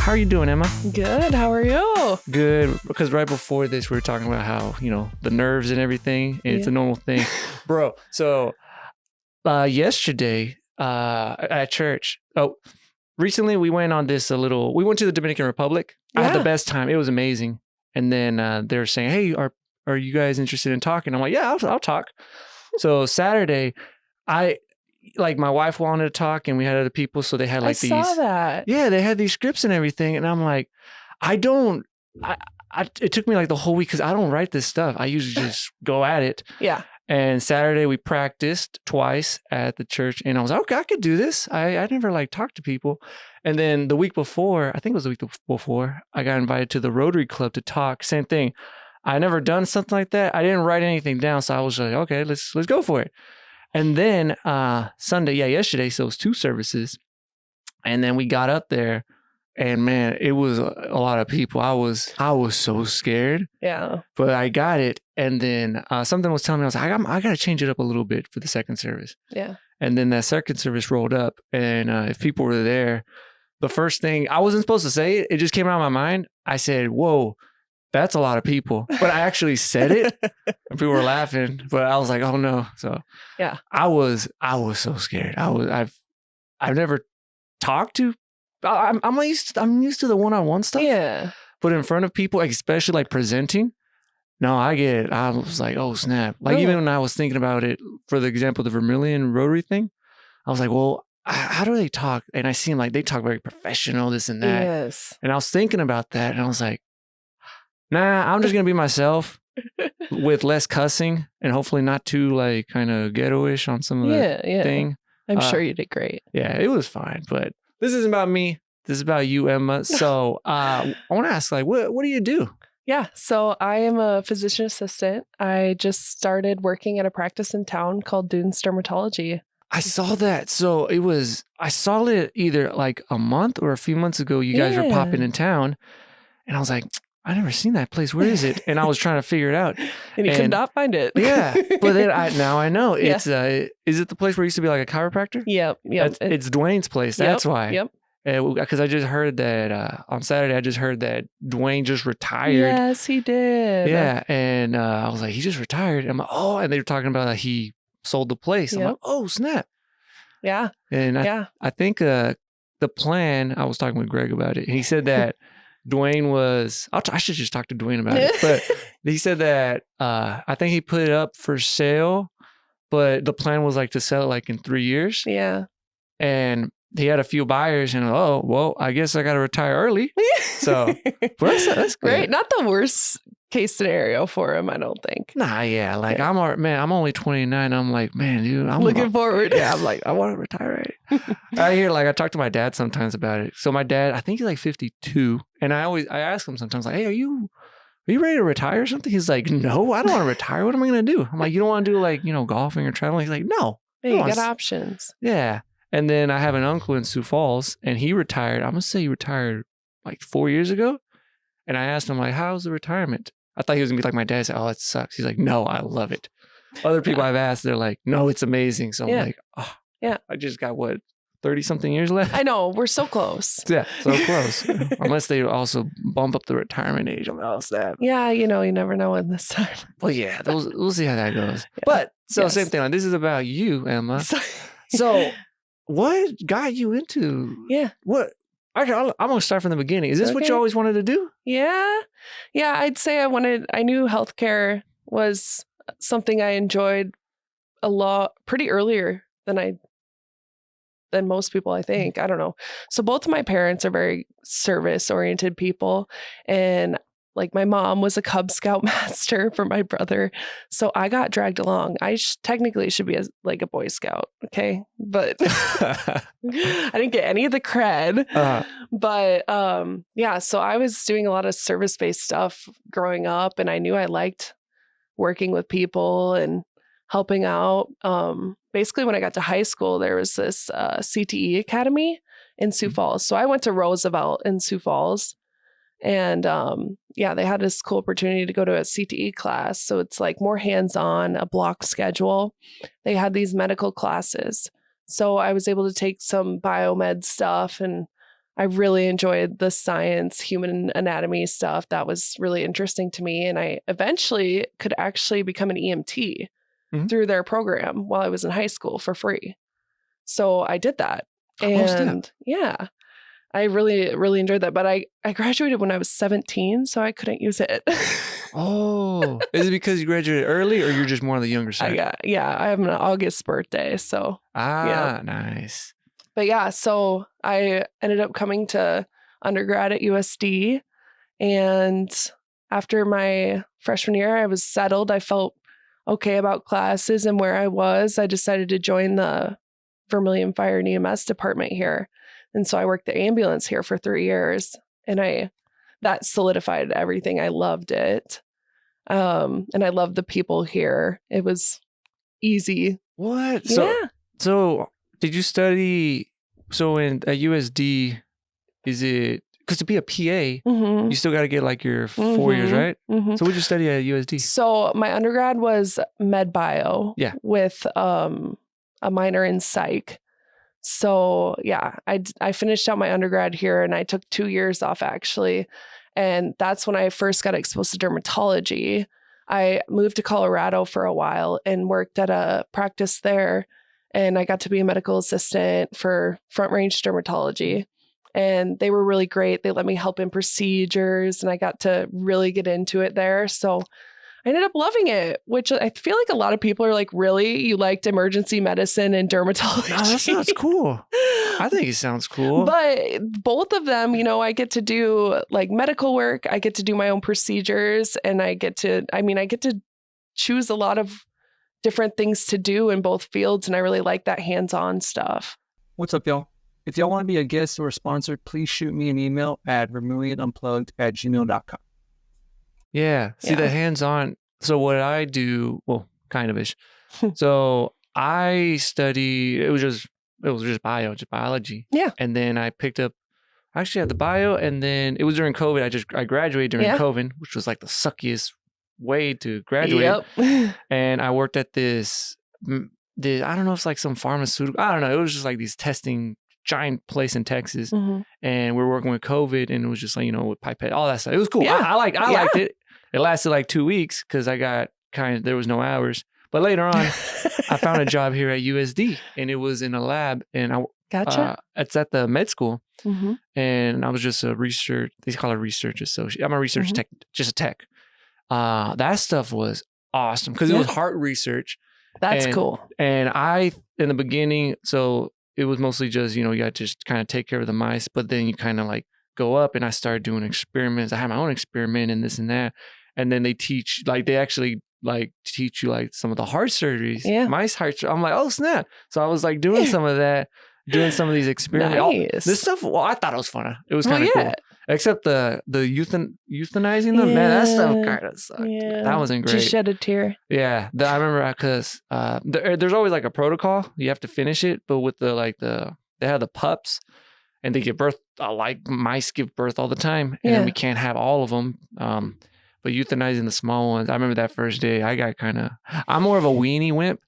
How are you doing, Emma? Good. How are you? Good. Because right before this, we were talking about how, the nerves and everything. And it's a normal thing. Bro, so yesterday at church, recently we went on we went to the Dominican Republic. I had the best time. It was amazing. And then they were saying, hey, are you guys interested in talking? I'm like, yeah, I'll talk. So Saturday, my wife wanted to talk and we had other people. So they had I saw that. Yeah, they had these scripts and everything. And I'm like, it took me like the whole week because I don't write this stuff. I usually just go at it. Yeah. And Saturday we practiced twice at the church and I was like, okay, I could do this. I never talked to people. And then the week before, I think it was the week before, I got invited to the Rotary Club to talk. Same thing. I never done something like that. I didn't write anything down. So I was like, okay, let's go for it. And then Sunday, yesterday, so it was 2 services. And then we got up there and man, it was a lot of people. I was so scared. Yeah. But I got it. And then something was telling me, I was like, I got to change it up a little bit for the second service. Yeah. And then that second service rolled up. And if people were there, the first thing, I wasn't supposed to say it. It just came out of my mind. I said, whoa, that's a lot of people. But I actually said it. And people were laughing. But I was like, oh no. So yeah, I was so scared. I've never talked to. I'm used to the one-on-one stuff. Yeah. But in front of people, especially presenting, no, I was like, oh snap. Even when I was thinking about it, for the example, the Vermillion Rotary thing, I was like, well, how do they talk? And I seem like they talk very professional, this and that. Yes. And I was thinking about that and I was like, nah, I'm just going to be myself with less cussing and hopefully not too kind of ghetto-ish on some of the thing. I'm sure you did great. Yeah, it was fine. But this isn't about me. This is about you, Emma. So I want to ask, what do you do? Yeah, so I am a physician assistant. I just started working at a practice in town called Dunes Dermatology. I saw that. So I saw it either a month or a few months ago. You guys were popping in town. And I was like, I never seen that place. Where is it? And I was trying to figure it out. And you could not find it. Yeah. But then now I know. It's is it the place where it used to be a chiropractor? Yep. It's Dwayne's place. That's why. Yep. Because I just heard that on Saturday, Dwayne just retired. Yes, he did. Yeah. And I was like, he just retired. I'm like, oh, and they were talking about that he sold the place. I'm like, oh, snap. Yeah. And I think the plan, I was talking with Greg about it. And he said that Dwayne was, I should just talk to Dwayne about it. But he said that I think he put it up for sale, but the plan was to sell it in 3 years. Yeah. And he had a few buyers and, oh, well, I guess I got to retire early. So that's great. Not the worst case scenario for him, I don't think. Nah, yeah. I'm only 29. I'm like, man, dude, I'm looking forward. Yeah, I'm like, I want to retire already. I hear, I talk to my dad sometimes about it. So my dad, I think he's 52. And I ask him sometimes, hey, are you ready to retire or something? He's like, no, I don't want to retire. What am I going to do? I'm like, you don't want to do golfing or traveling? He's like, no. Hey, you got options. Yeah. And then I have an uncle in Sioux Falls and he retired. I'm going to say he retired 4 years ago. And I asked him how's the retirement? I thought he was going to be like my dad. Said, oh, it sucks. He's like, no, I love it. Other people I've asked, they're like, no, it's amazing. So I'm like, oh, yeah. I just got 30 something years left. I know. We're so close. Yeah, so close. Unless they also bump up the retirement age. I'm like, oh, snap. Yeah, you never know in this time. Well, yeah, we'll see how that goes. Yeah. But same thing. This is about you, Emma. So what got you into? Yeah. What? I'm going to start from the beginning. Is this what you always wanted to do? Yeah. Yeah, I'd say I knew healthcare was something I enjoyed a lot pretty earlier than most people, I think. I don't know. So both of my parents are very service-oriented people. And my mom was a Cub Scout master for my brother. So I got dragged along. I technically should be a Boy Scout. Okay. But I didn't get any of the cred. But so I was doing a lot of service-based stuff growing up. And I knew I liked working with people and helping out. Basically, when I got to high school, there was this CTE academy in Sioux Falls. So I went to Roosevelt in Sioux Falls. And they had this cool opportunity to go to a CTE class. So it's more hands-on, a block schedule. They had these medical classes. So I was able to take some biomed stuff and I really enjoyed the science, human anatomy stuff. That was really interesting to me. And I eventually could actually become an EMT through their program while I was in high school for free. So I did that. And yeah, I really, really enjoyed that. But I graduated when I was 17, so I couldn't use it. Oh, is it because you graduated early or you're just more on the younger side? I have an August birthday. So nice. But yeah, so I ended up coming to undergrad at USD. And after my freshman year, I was settled. I felt okay about classes and where I was. I decided to join the Vermillion Fire and EMS department here. And so I worked the ambulance here for 3 years. And that solidified everything. I loved it. And I loved the people here. It was easy. What? Yeah. So did you study, at USD, is it, because to be a PA, you still got to get like your 4 years, right? So what did you study at USD? So my undergrad was med bio with a minor in psych. So yeah, I finished out my undergrad here and I took 2 years off actually. And that's when I first got exposed to dermatology. I moved to Colorado for a while and worked at a practice there. And I got to be a medical assistant for Front Range Dermatology. And they were really great. They let me help in procedures and I got to really get into it there. So I ended up loving it, which I feel like a lot of people are like, really? You liked emergency medicine and dermatology? No, that sounds cool. I think it sounds cool. But both of them, I get to do like medical work. I get to do my own procedures and I get to choose a lot of different things to do in both fields. And I really like that hands-on stuff. What's up, y'all? If y'all want to be a guest or a sponsor, please shoot me an email at vermillionunplugged@gmail.com. Yeah. See, the hands-on. So what I do, well, kind of ish. So I study, it was just biology. Yeah. And then I picked up, actually had the bio, and then it was during COVID. I graduated during COVID, which was like the suckiest way to graduate. Yep. And I worked at this, I don't know if it's like some pharmaceutical, I don't know. It was just like these testing giant place in Texas. And we were working with COVID and it was just like, with pipette, all that stuff. It was cool. Yeah. I liked it. It lasted like 2 weeks because I got there was no hours. But later on, I found a job here at USD and it was in a lab and it's at the med school. And I was just a research, they call it research associate. I'm a research tech, just a tech. That stuff was awesome because it was heart research. That's cool. And in the beginning, so it was mostly just, you got to just kind of take care of the mice, but then you kind of like go up and I started doing experiments. I had my own experiment and this and that. And then they teach, like they actually like teach you like some of the heart surgeries, mice heart. I'm like, oh snap. So I was like doing some of that, doing some of these experiments. Nice. This stuff, well, I thought it was fun. It was kind of cool. Except the euthanizing them, man, that stuff kind of sucked. Yeah. That wasn't great. Just shed a tear. Yeah, I remember because there's always like a protocol. You have to finish it, but with they have the pups, and they give birth. Like mice give birth all the time, and then we can't have all of them. But euthanizing the small ones, I remember that first day. I got I'm more of a weenie wimp.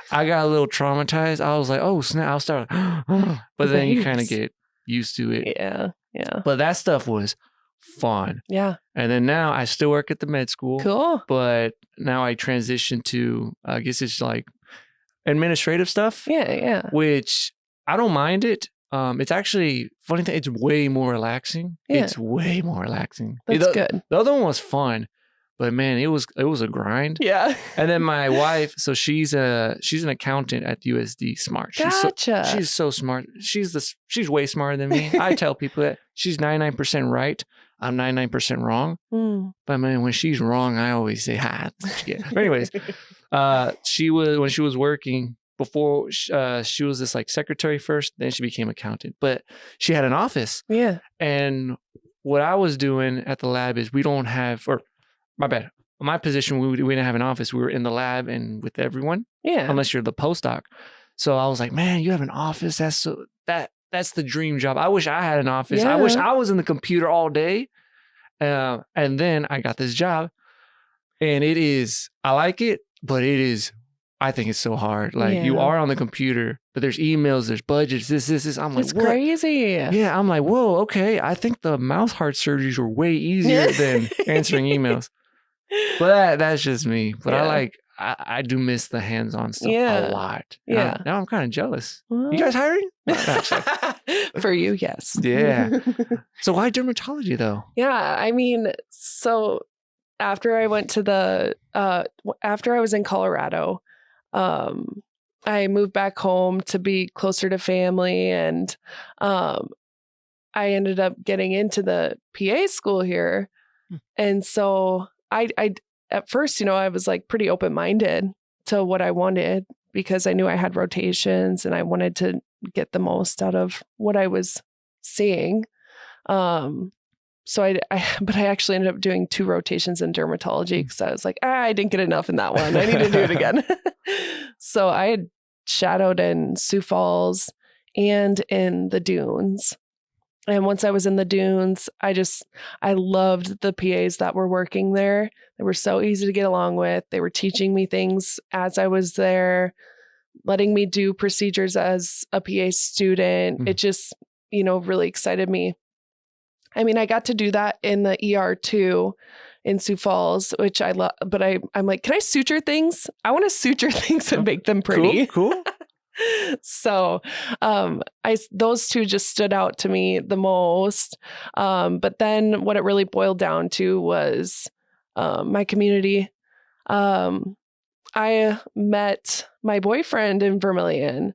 I got a little traumatized. I was like, oh snap! I'll start, but then you kind of get used to it. Yeah. Yeah. But that stuff was fun. Yeah. And then now I still work at the med school. Cool. But now I transition to, I guess it's like administrative stuff. Yeah. Yeah. Which I don't mind it. It's actually, funny thing, it's way more relaxing. Yeah. It's way more relaxing. That's good. The other one was fun. But man, it was a grind. Yeah. And then my wife, so she's an accountant at USD. Smart. Gotcha. She's so smart. She's way smarter than me. I tell people that she's 99% right. I'm 99% wrong. But man, when she's wrong, I always say, But anyways, when she was working before, she was this like secretary first, then she became accountant. But she had an office. Yeah. And what I was doing at the lab is we don't have, or my bad. My position, we didn't have an office. We were in the lab and with everyone. Yeah. Unless you're the postdoc. So I was like, man, you have an office. That's the dream job. I wish I had an office. I wish I was in the computer all day. And then I got this job, and I like it, but it is I think it's so hard. Like you Yeah. are on the computer, but there's emails, there's budgets, this. I'm like, It's what? crazy. Yeah, I'm like, whoa, okay. I think the mouth heart surgeries were way easier than answering emails. But that's just me. But Yeah. I do miss the hands-on stuff a Yeah. lot. And Yeah. now I'm kind of jealous. Well, You guys hiring? No, actually. for you, yes. Yeah. So why dermatology though? Yeah. I mean, so after I went to after I was in Colorado, I moved back home to be closer to family, and I ended up getting into the PA school here. And so I at first, I was like pretty open-minded to what I wanted because I knew I had rotations and I wanted to get the most out of what I was seeing. So but I actually ended up doing 2 rotations in dermatology because I was like, I didn't get enough in that one. I need to do it again. So I had shadowed in Sioux Falls and in the Dunes. And once I was in the Dunes, I loved the PAs that were working there. They were so easy to get along with. They were teaching me things as I was there, letting me do procedures as a PA student. It just, really excited me. I mean, I got to do that in the ER too in Sioux Falls, which I love, but I'm like, can I suture things? I want to suture things and make them pretty. Cool. So those 2 just stood out to me the most. But then what it really boiled down to was my community. I met my boyfriend in Vermillion,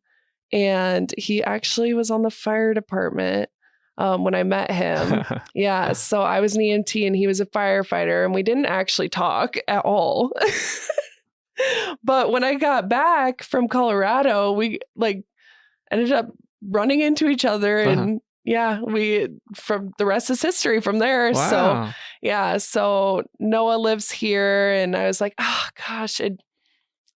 and he actually was on the fire department when I met him. Yeah, so I was an EMT and he was a firefighter, and we didn't actually talk at all. But when I got back from Colorado, we ended up running into each other, and from the rest is history from there. Wow. So yeah, so Noah lives here, and I was like, oh gosh,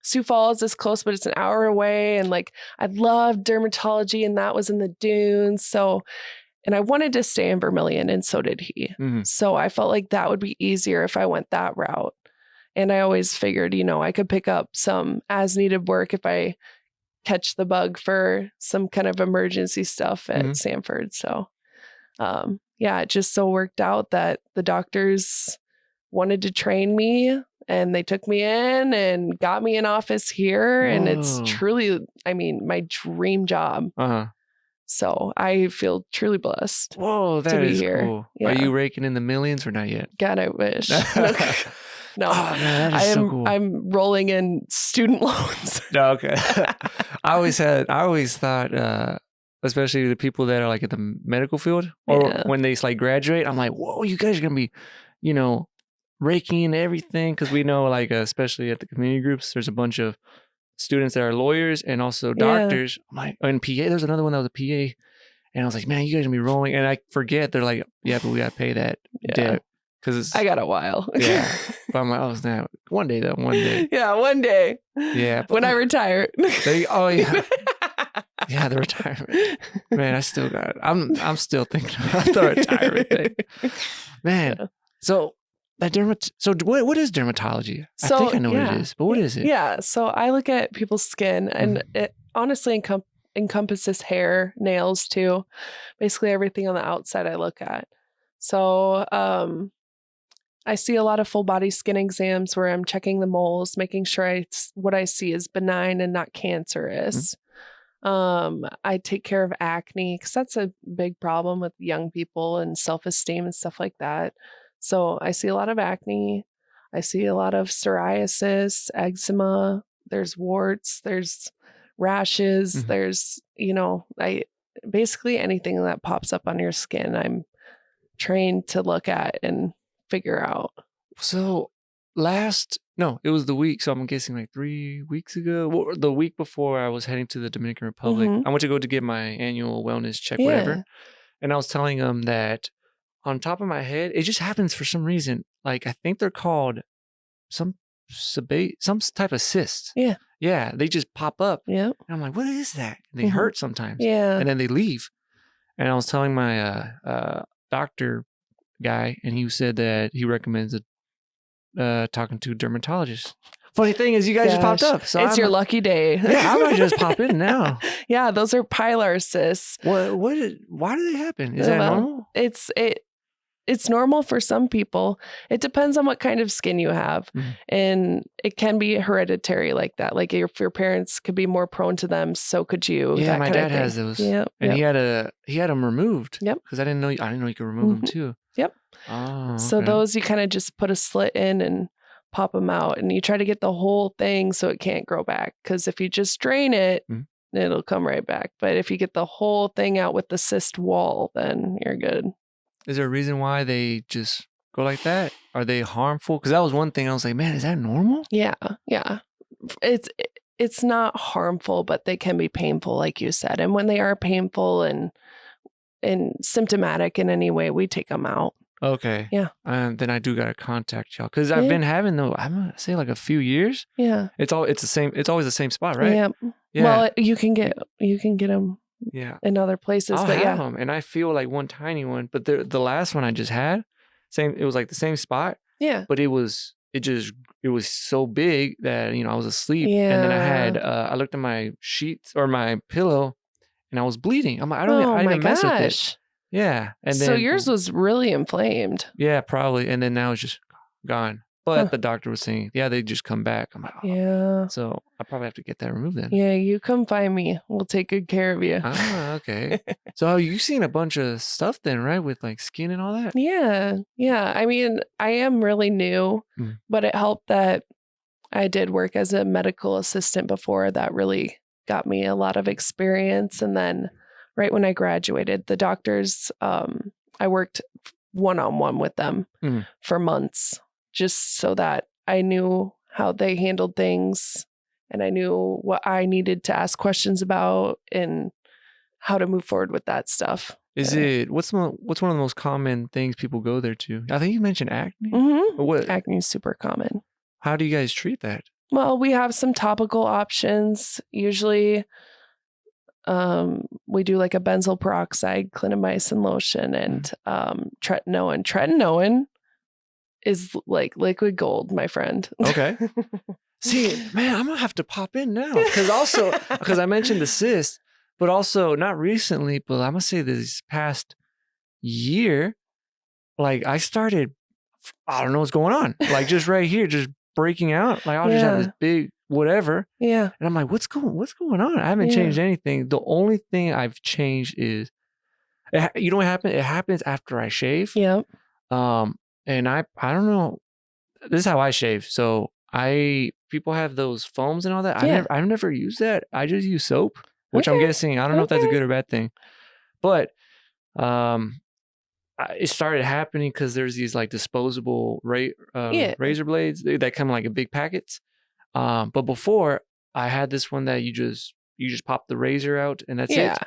Sioux Falls is close, but it's an hour away, and I loved dermatology, and that was in the Dunes. So, and I wanted to stay in Vermillion, and so did he. Mm-hmm. So I felt like that would be easier if I went that route. And I always figured, I could pick up some as needed work if I catch the bug for some kind of emergency stuff at Sanford. So, it just so worked out that the doctors wanted to train me, and they took me in and got me an office here. Whoa. And it's truly, my dream job. So I feel truly blessed. Whoa, that to be is here. cool. Yeah. Are you raking in the millions or not yet? God, I wish. No. Oh, man, that is so cool. I'm rolling in student loans. No, okay. I always thought, especially the people that are like in the medical field or when they graduate, I'm like, whoa, you guys are going to be, raking in everything. Cause we know especially at the community groups, there's a bunch of students that are lawyers and also doctors. I'm like, and PA, there's another one that was a PA. And I was like, man, you guys are going to be rolling. And I forget, they're like, yeah, but we got to pay that debt. Cause I got a while. Yeah. But I'm like, oh, snap. One day though, one day. Yeah, one day. Yeah. When I retire. Oh yeah. Yeah, the retirement. Man, I still got it. I'm still thinking about the retirement thing. Man. Yeah. So what is dermatology? I think I know what it is, but what is it? Yeah. So I look at people's skin, and it honestly encompasses hair, nails too. Basically everything on the outside I look at. So I see a lot of full body skin exams where I'm checking the moles, making sure what I see is benign and not cancerous. I take care of acne because that's a big problem with young people and self-esteem and stuff like that. So I see a lot of acne. I see a lot of psoriasis, eczema. There's warts. There's rashes. There's, basically anything that pops up on your skin, I'm trained to look at and figure out. So it was the week. So I'm guessing 3 weeks ago. Well, the week before I was heading to the Dominican Republic. I went to go to get my annual wellness check, whatever. And I was telling them that on top of my head, it just happens for some reason. I think they're called some type of cyst. Yeah. Yeah. They just pop up. Yeah. And I'm like, what is that? And they hurt sometimes. Yeah. And then they leave. And I was telling my doctor guy, and he said that he recommends talking to a dermatologist. Funny thing is, you guys just popped Gosh, up. So it's your lucky day. yeah, I might just pop in now. Yeah, those are pilar cysts. Why do they happen? Is that Well, normal? It's normal for some people. It depends on what kind of skin you have. Mhm. And it can be hereditary like that. Like if your parents could be more prone to them, so could you. Yeah, that my kind dad of thing. has those. Yep. And yep. he had them removed. Yep. Because I didn't know you could remove them Mhm. too. Yep. Oh, So okay. those you kind of just put a slit in and pop them out, and you try to get the whole thing so it can't grow back. Because if you just drain it, Mhm. it'll come right back. But if you get the whole thing out with the cyst wall, then you're good. Is there a reason why they just go like that? Are they harmful? Because that was one thing I was like, man, is that normal? Yeah, yeah. It's not harmful, but they can be painful, like you said. And when they are painful and symptomatic in any way, we take them out. Okay. Yeah. And then I do gotta contact y'all because I've been having though. I'm gonna say like a few years. Yeah. It's the same. It's always the same spot, right? Yeah. Yeah. Well, you can get them Yeah. in other places, I'll but have yeah. them, and I feel like one tiny one. But the last one I just had, same. It was like the same spot, Yeah. but it was so big that I was asleep, and then I looked at my sheets or my pillow, and I was bleeding. I'm like, I didn't even mess with it. Yeah, and So then yours was really inflamed. yeah, probably, and then now it's just gone. But Huh. the doctor was saying, yeah, they just come back. I'm like, oh. Yeah. So I probably have to get that removed then. Yeah, you come find me. We'll take good care of you. Ah, okay. So you've seen a bunch of stuff then, right? With like skin and all that? Yeah. Yeah. I mean, I am really new, Mm. but it helped that I did work as a medical assistant before. That really got me a lot of experience. And then right when I graduated, the doctors, I worked one-on-one with them Mm. for months, just so that I knew how they handled things and I knew what I needed to ask questions about and how to move forward with that stuff. Is it what's one of the most common things people go there to? I think you mentioned acne. Mm-hmm. What? Acne is super common. How do you guys treat that? Well, we have some topical options. Usually, we do like a benzoyl peroxide, clindamycin lotion, and tretinoin. Tretinoin is like liquid gold, my friend. Okay. See, man, I'm gonna have to pop in now because I mentioned the cyst, but also not recently, but I'm gonna say this past year, like I don't know what's going on, like just right here, just breaking out. Like I'll just have this big whatever, Yeah. and I'm like, what's going on? I haven't changed anything. The only thing I've changed is, you know what happened? It happens after I shave. Yep. And I don't know. This is how I shave. So people have those foams and all that. I've never used that. I just use soap, which I'm guessing, I don't know if that's a good or bad thing, but it started happening because there's these like disposable razor blades that come in like in big packets. But before I had this one that you just pop the razor out and that's it.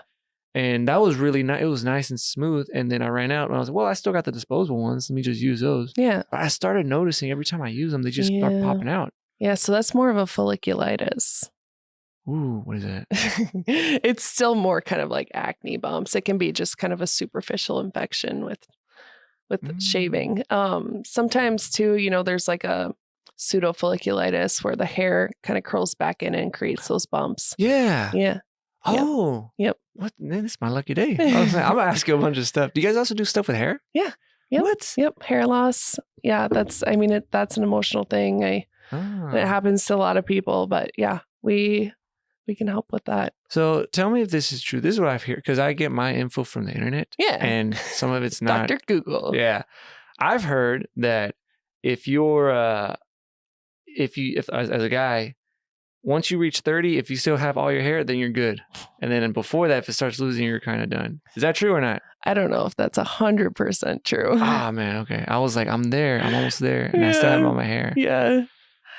And that was really nice. It was nice and smooth. And then I ran out and I was like, well, I still got the disposable ones. Let me just use those. Yeah. But I started noticing every time I use them, they just start popping out. Yeah. So that's more of a folliculitis. Ooh, what is that? It's still more kind of like acne bumps. It can be just kind of a superficial infection with shaving. Sometimes too, there's like a pseudo folliculitis where the hair kind of curls back in and creates those bumps. Yeah. Yeah. Oh. Yep. What? Man, this is my lucky day. I'm gonna ask you a bunch of stuff. Do you guys also do stuff with hair? Yeah. Yep. What? Yep. Hair loss. Yeah. That's an emotional thing. It happens to a lot of people, but yeah, we can help with that. So tell me if this is true. This is what I've heard because I get my info from the internet. Yeah. And some of it's not. Dr. Google. Yeah. I've heard that if you're, if as a guy, once you reach 30, if you still have all your hair, then you're good. And then before that, if it starts losing, you're kind of done. Is that true or not? I don't know if that's 100% true. Ah, man. Okay. I was like, I'm there. I'm almost there. And I still have all my hair. Yeah.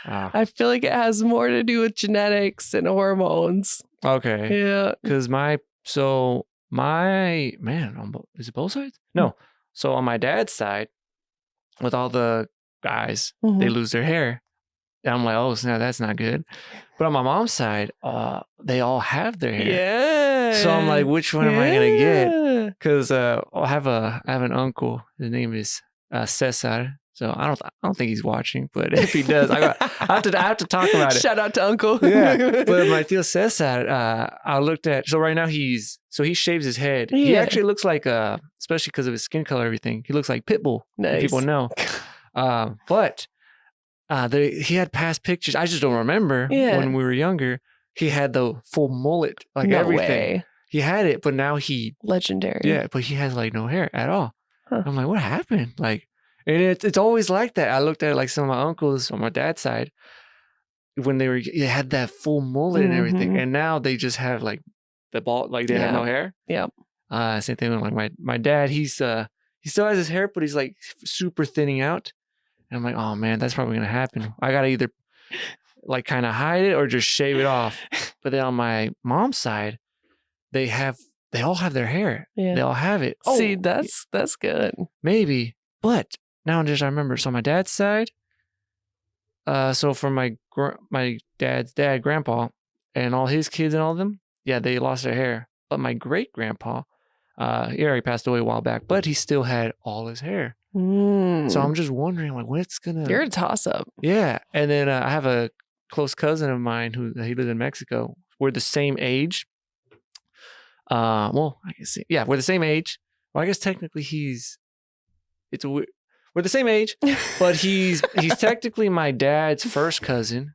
Wow. I feel like it has more to do with genetics and hormones. Okay. Yeah. Because is it both sides? No. So on my dad's side, with all the guys, they lose their hair. And I'm like, oh, no, that's not good. But on my mom's side, they all have their hair. Yeah. So I'm like, which one am I gonna get? Because I have an uncle. His name is Cesar. So I don't think he's watching, but if he does, I have to talk about it. Shout out to Uncle. Yeah, but my tío Cesar, I looked at. So right now he shaves his head. He Yeah. actually looks like especially because of his skin color, everything. He looks like Pitbull. Nice. People know. But he had past pictures. I just don't remember when we were younger. He had the full mullet, like No everything. way. He had it, but now he Legendary. yeah, but he has like no hair at all. Huh. I'm like, what happened? Like, and it's always like that. I looked at like some of my uncles on my dad's side when they had that full mullet and everything, and now they just have like the bald, like they have no hair. Yep. Same thing with like my dad. He still has his hair, but he's like super thinning out. And I'm like, oh man, that's probably gonna happen. I gotta either like kind of hide it or just shave it off. But then on my mom's side, they all have their hair. Yeah. They all have it. See, that's good. Maybe. But now I remember. So my dad's side, so for my dad's dad, grandpa, and all his kids and all of them, yeah, they lost their hair. But my great grandpa, he already passed away a while back, but he still had all his hair. So I'm just wondering, like, what's gonna? You're a toss up. Yeah, and then I have a close cousin of mine he lives in Mexico. We're the same age. Well, I guess we're the same age. Well, I guess technically we're the same age, but he's technically my dad's first cousin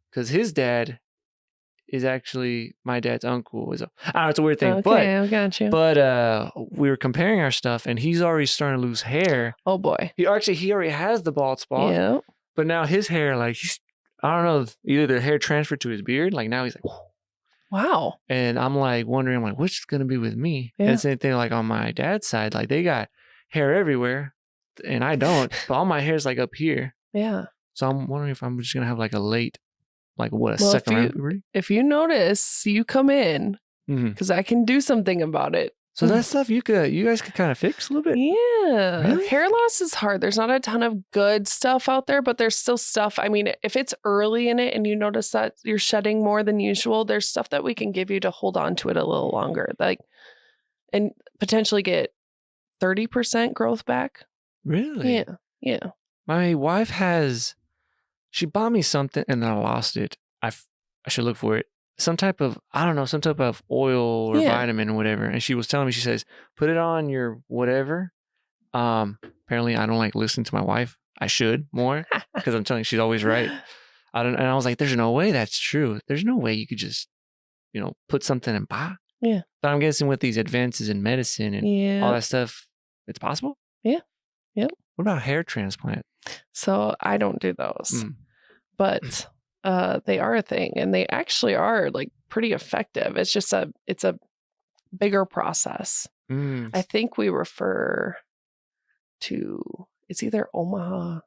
because his dad is actually my dad's uncle. I don't know, it's a weird thing. Okay, I got you. But we were comparing our stuff, and he's already starting to lose hair. Oh boy. He already has the bald spot. Yeah. But now his hair, like I don't know, either the hair transferred to his beard, like now he's like, whoa. Wow. And I'm like wondering, like, what's gonna be with me? Yeah. And same thing, like on my dad's side, like they got hair everywhere, and I don't. But all my hair's like up here. Yeah. So I'm wondering if I'm just gonna have like a late, like what, Well, second round puberty? If you notice, you come in because I can do something about it. So that stuff you guys could kind of fix a little bit. Yeah. Really? Hair loss is hard. There's not a ton of good stuff out there, but there's still stuff. I mean, if it's early in it and you notice that you're shedding more than usual, there's stuff that we can give you to hold on to it a little longer, like, and potentially get 30% growth back. Really? Yeah. Yeah. My wife she bought me something and then I lost it. I should look for it. Some type of oil or vitamin or whatever. And she was telling me, she says, put it on your whatever. Apparently I don't like listening to my wife. I should more because I'm telling you, she's always right. And I was like, there's no way that's true. There's no way you could just, put something and buy. Yeah. But I'm guessing with these advances in medicine and all that stuff, it's possible. Yeah. Yep. What about hair transplant? So I don't do those, but they are a thing, and they actually are like pretty effective. It's just it's a bigger process. I think we refer to, it's either Omaha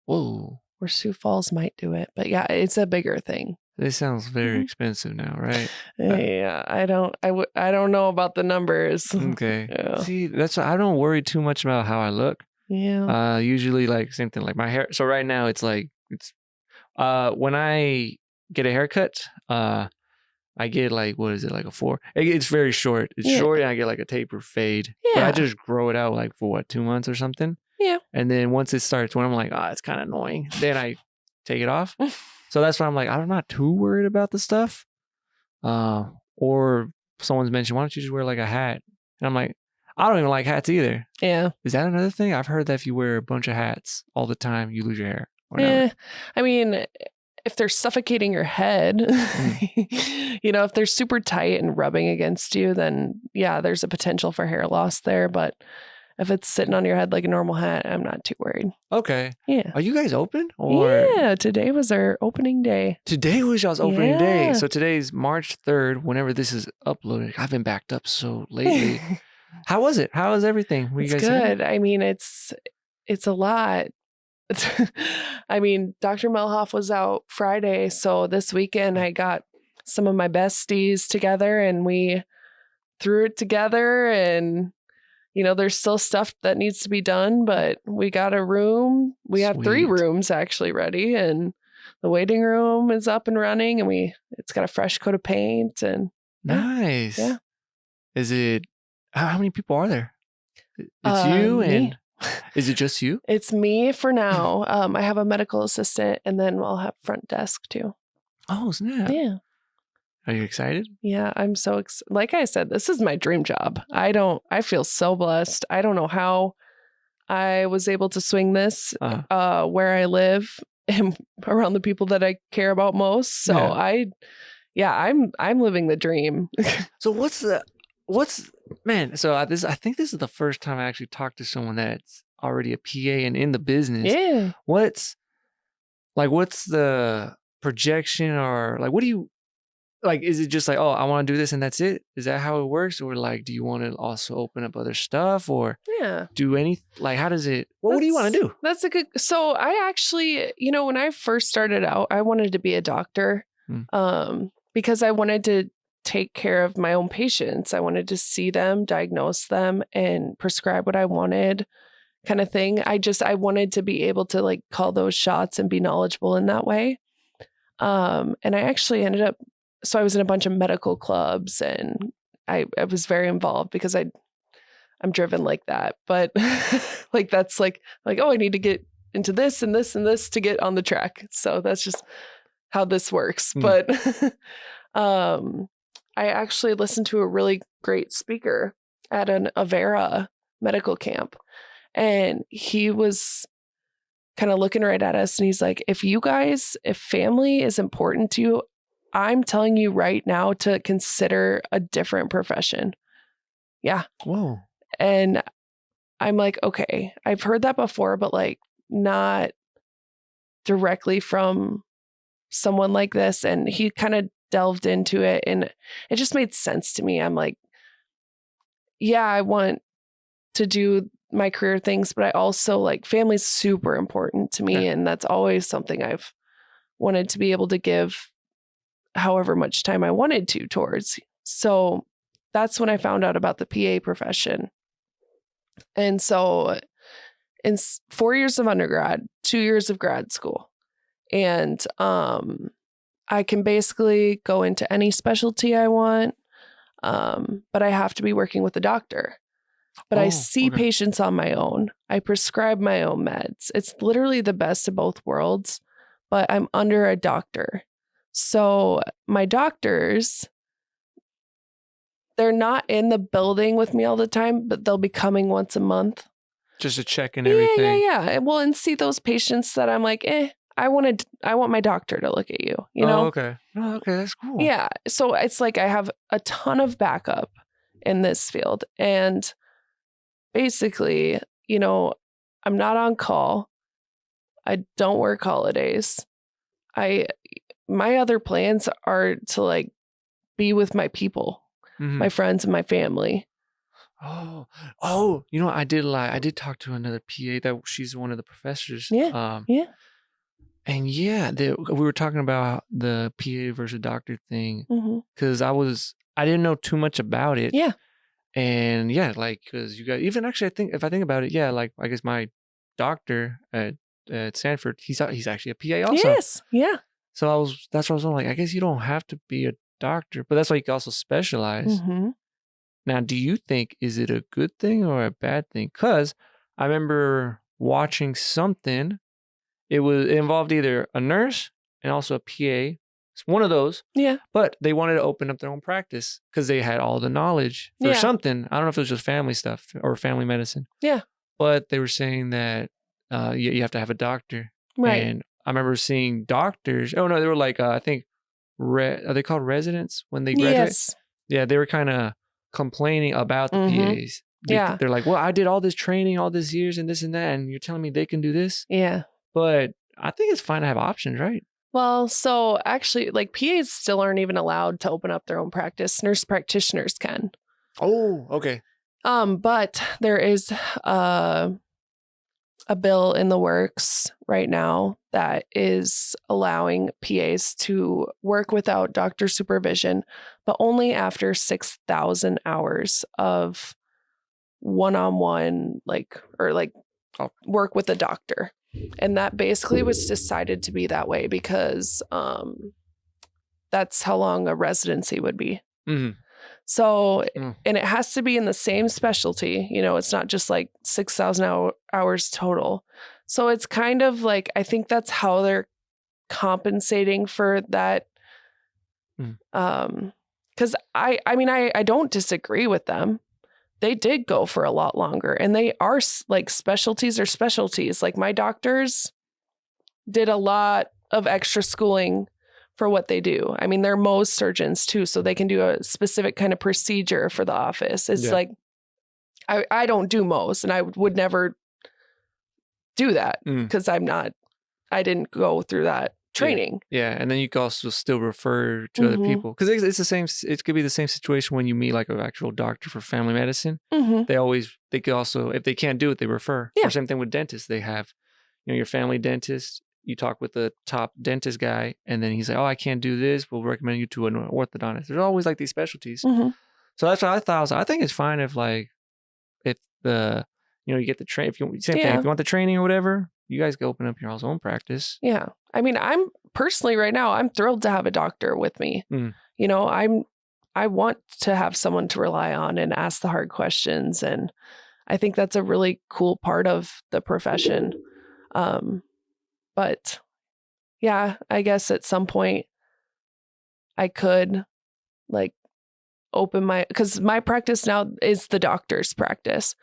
or Sioux Falls might do it, but yeah, it's a bigger thing. This sounds very expensive now, right? Yeah, I don't know about the numbers. Okay. Yeah. See, that's why I don't worry too much about how I look. Yeah. Usually like same thing, like my hair. So right now it's when I get a haircut, I get like, what is it, like a 4? It's very short. It's short, and I get like a taper fade. But I just grow it out like for 2 months or something. Yeah. And then once it starts, when I'm like, it's kind of annoying, then I take it off. So that's why I'm like, I'm not too worried about the stuff. Or someone's mentioned, why don't you just wear like a hat? And I'm like, I don't even like hats either. Yeah. Is that another thing? I've heard that if you wear a bunch of hats all the time, you lose your hair. I mean, if they're suffocating your head, if they're super tight and rubbing against you, then yeah, there's a potential for hair loss there. But if it's sitting on your head like a normal hat, I'm not too worried. Okay. Yeah. Are you guys open? Or? Yeah. Today was our opening day. Today was y'all's opening day. So today's March 3rd. Whenever this is uploaded, I've been backed up so lately. How was it? How was everything? It's good. I mean, it's a lot. I mean, Dr. Melhoff was out Friday. So this weekend I got some of my besties together and we threw it together, and there's still stuff that needs to be done, but we got a room. We have 3 rooms actually ready, and the waiting room is up and running, and it's got a fresh coat of paint. And nice. Yeah. Is it, how many people are there? It's you me. and Is it just you? It's me for now. I have a medical assistant, and then I'll have front desk too. Oh, snap. Yeah. Are you excited? Yeah, I'm so like I said, this is my dream job. I feel so blessed. I don't know how I was able to swing this where I live and around the people that I care about most. So I'm living the dream. So man, so I think this is the first time I actually talked to someone that's already a PA and in the business. Yeah. What's the projection, or like, what do you, like, is it just like, oh, I want to do this and that's it? Is that how it works? Or like, do you want to also open up other stuff, or do any, like, how does it, what do you want to do? That's a good, so I actually, when I first started out, I wanted to be a doctor because I wanted to take care of my own patients. I wanted to see them, diagnose them, and prescribe what I wanted, kind of thing. I wanted to be able to like call those shots and be knowledgeable in that way. And I actually ended up, so I was in a bunch of medical clubs, and I was very involved because I'm driven like that. But like, that's like, oh, I need to get into this and this and this to get on the track. So that's just how this works. But I actually listened to a really great speaker at an Avera medical camp, and he was kind of looking right at us, and he's like, if family is important to you, I'm telling you right now to consider a different profession. Yeah. Whoa. And I'm like, okay, I've heard that before, but like not directly from someone like this. And he kind of delved into it, and it just made sense to me. I'm like, yeah, I want to do my career things, but I also like, family's super important to me. And that's always something I've wanted to be able to give however much time I wanted to towards. So that's when I found out about the PA profession. And so in 4 years of undergrad, 2 years of grad school, and I can basically go into any specialty I want, but I have to be working with a doctor. But I see patients on my own. I prescribe my own meds. It's literally the best of both worlds, but I'm under a doctor. So my doctors, they're not in the building with me all the time, but they'll be coming once a month. Just to check in everything. Yeah. Well, and see those patients that I'm like, I want my doctor to look at you, Oh, okay. Oh, okay. That's cool. Yeah. So it's like I have a ton of backup in this field. And basically, I'm not on call. I don't work holidays. My other plans are to like be with my people, my friends and my family. Oh, I did talk to another PA that she's one of the professors. Yeah. And we were talking about the PA versus doctor thing, because I didn't know too much about it. Yeah. And like, because you guys, even actually, if I think about it, like, I guess my doctor at Stanford, he's actually a PA also. Yes. Yeah. So that's what I was like, I guess you don't have to be a doctor, but that's why you can also specialize. Now, do you think, is it a good thing or a bad thing? Because I remember watching something. It involved either a nurse and also a PA. It's one of those. Yeah. But they wanted to open up their own practice because they had all the knowledge for something. I don't know if it was just family stuff or family medicine. Yeah. But they were saying that you have to have a doctor. Right. And I remember seeing doctors. Oh, no, they were like, I think, are they called residents when they graduate? Yes. Yeah, they were kind of complaining about the PAs. Yeah. They're like, well, I did all this training, all these years and this and that, and you're telling me they can do this? Yeah. But I think it's fine to have options, right? Well, so actually, like, PAs still aren't even allowed to open up their own practice. Nurse practitioners can. Oh, okay. But there is a bill in the works right now that is allowing PAs to work without doctor supervision, but only after 6,000 hours of one-on-one, work with a doctor. And that basically was decided to be that way because that's how long a residency would be. So, Mm. and it has to be in the same specialty. You know, it's not just like 6,000 hours total. So it's kind of like, I think that's how they're compensating for that. Because I mean, I don't disagree with them. They did go for a lot longer, and they are like specialties are specialties. Like my doctors did a lot of extra schooling for what they do. I mean, they're Mohs surgeons too, so they can do a specific kind of procedure for the office. It's like, I don't do Mohs, and I would never do that because I didn't go through that training. Yeah. And then you can also still refer to other people, because it's the same. It could be the same situation when you meet like an actual doctor for family medicine. They could also, if they can't do it, they refer. Or same thing with dentists. They have, you know, your family dentist. You talk with the top dentist guy, and then he's like, "Oh, I can't do this. We'll recommend you to an orthodontist." There's always like these specialties. So that's what I thought. I think it's fine if the, you know, you get the train. If you thing, if you want the training or whatever, you guys can open up your own practice. Yeah. I mean, I'm personally right now, I'm thrilled to have a doctor with me. You know, I want to have someone to rely on and ask the hard questions. And I think that's a really cool part of the profession. But yeah, I guess at some point I could like open because my practice now is the doctor's practice.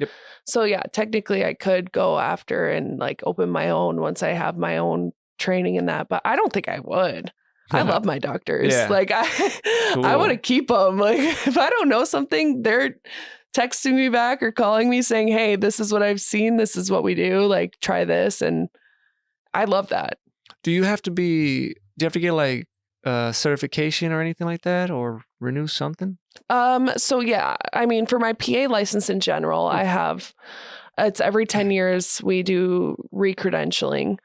So yeah, technically I could go after and like open my own once I have my own training in that, but I don't think I would. I love my doctors. Like I want to keep them. Like if I don't know something, they're texting me back or calling me saying, "Hey, this is what I've seen. This is what we do. Like try this." And I love that. Do you have to get like certification or anything like that, or renew something? So yeah, I mean, for my PA license in general, I have, it's every 10 years we do re-credentialing.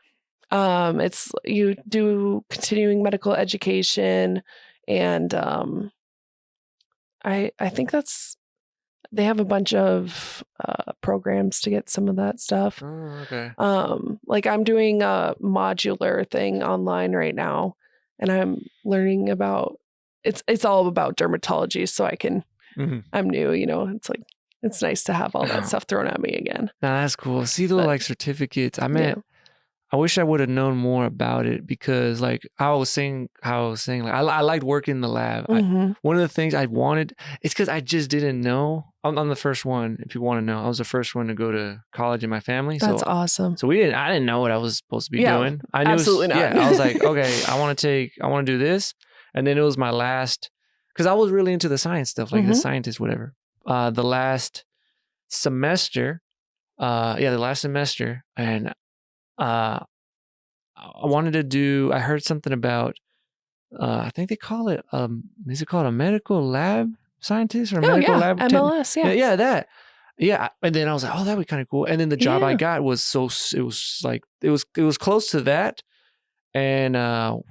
It's, you do continuing medical education, and I think they have a bunch of programs to get some of that stuff. Oh, okay. Like I'm doing a modular thing online right now, and I'm learning about, it's all about dermatology, so I can, I'm new, you know, it's like, it's nice to have all that stuff thrown at me again. Nah, that's cool. See the like certificates. I wish I would have known more about it, because like I was saying, like I liked working in the lab. One of the things I wanted, it's because I just didn't know. I'm the first one, if you want to know. I was the first one to go to college in my family. That's awesome. So I didn't know what I was supposed to be doing. I knew absolutely not. Yeah, I was like, okay, I want to do this. And then it was my last, because I was really into the science stuff, like the scientist, whatever. The last semester, and I wanted to do, I heard something about, I think they call it, is it called a medical lab scientist or a medical lab? MLS, Yeah, that. Yeah. And then I was like, oh, that'd be kind of cool. And then the job I got was it was close to that. And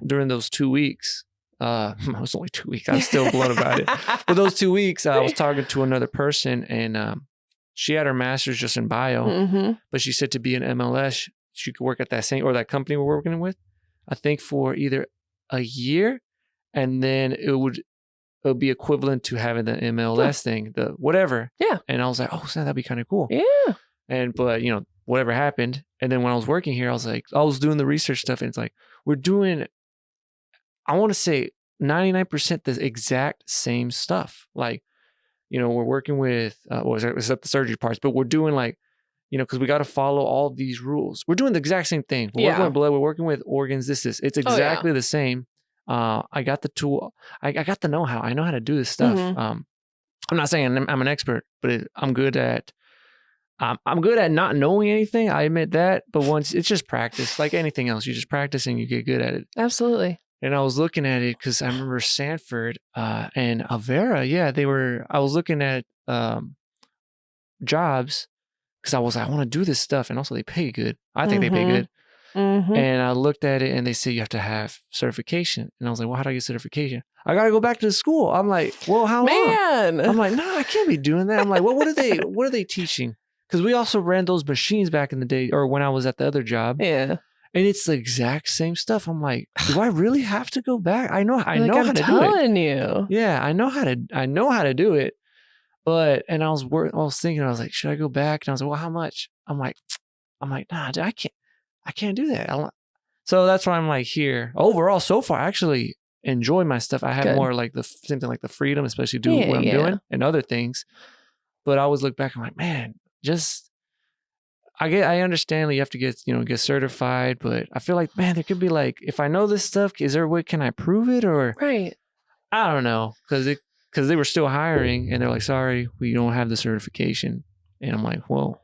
during those 2 weeks, it was only 2 weeks. I'm still blown about it. But those 2 weeks, I was talking to another person, and she had her master's just in bio, but she said to be an MLS, she could work at that company we're working with, I think for either a year, and then it would be equivalent to having the MLS thing, the whatever. Yeah. And I was like, oh, so that'd be kind of cool. Yeah. But you know, whatever happened. And then when I was working here, I was doing the research stuff, and it's like, we're doing, I want to say 99% the exact same stuff. Like, you know, we're working with, except the surgery parts, but we're doing like, you know, because we got to follow all these rules. We're doing the exact same thing. We're working with blood. We're working with organs. It's exactly the same. I got the tool. I got the know-how. I know how to do this stuff. I'm not saying I'm an expert, but I'm good at not knowing anything. I admit that. But once, it's just practice. Like anything else, you just practice and you get good at it. Absolutely. And I was looking at it because I remember Sanford and Avera. Yeah, I was looking at jobs, because I was like, I want to do this stuff. And also they pay good. I think they pay good. And I looked at it and they said you have to have certification. And I was like, well, how do I get certification? I got to go back to the school. I'm like, well, how long? I'm like, no, I can't be doing that. I'm like, well, what are they teaching? Because we also ran those machines back in the day, or when I was at the other job. Yeah. And it's the exact same stuff. I'm like, do I really have to go back? I know Like, how I'm to do it. telling you. Yeah, I know how to do it. But and I was thinking, I was like, should I go back? And I was like, well, how much? I'm like, nah, dude, I can't do that. So that's why I'm like here. Overall, so far, I actually enjoy my stuff. I have Good. more like the same thing, like the freedom, especially do Yeah, what I'm yeah. doing and other things. But I always look back, I'm like, man, I understand that you have to get certified, but I feel like, man, there could be like, if I know this stuff, is there a way, can I prove it? Or Right. I don't know. Cause they were still hiring and they're like, sorry, we don't have the certification. And I'm like, well,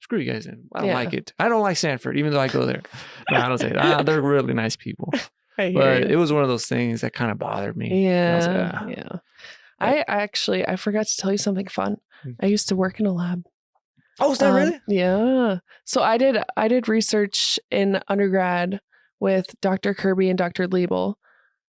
screw you guys then. I don't Yeah. like it. I don't like Sanford, even though I go there. No, I don't say that. They're really nice people. I hear But you. it was one of those things that kind of bothered me. And I was like, Yeah. I forgot to tell you something fun. I used to work in a lab. oh, is that really? Yeah. So I did research in undergrad with Dr. Kirby and Dr. Liebel.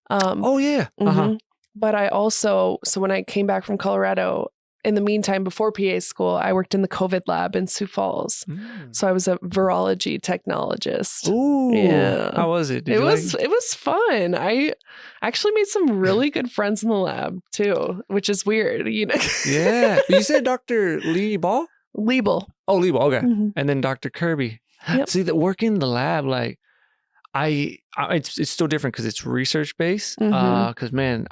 Oh, yeah. Uh-huh. Mhm. But so when I came back from Colorado, in the meantime, before PA school, I worked in the COVID lab in Sioux Falls. So I was a virology technologist. Ooh. Yeah. How was it? Did It you was like it? it was fun. I actually made some really good friends in the lab too, which is weird, Yeah. But you said Dr. Lee Ball? Liebel. Oh, Lee Ball. Okay. Mhm. And then Dr. Kirby. Yep. See, that working in the lab, like, it's still different because it's research based. Mhm. Because man,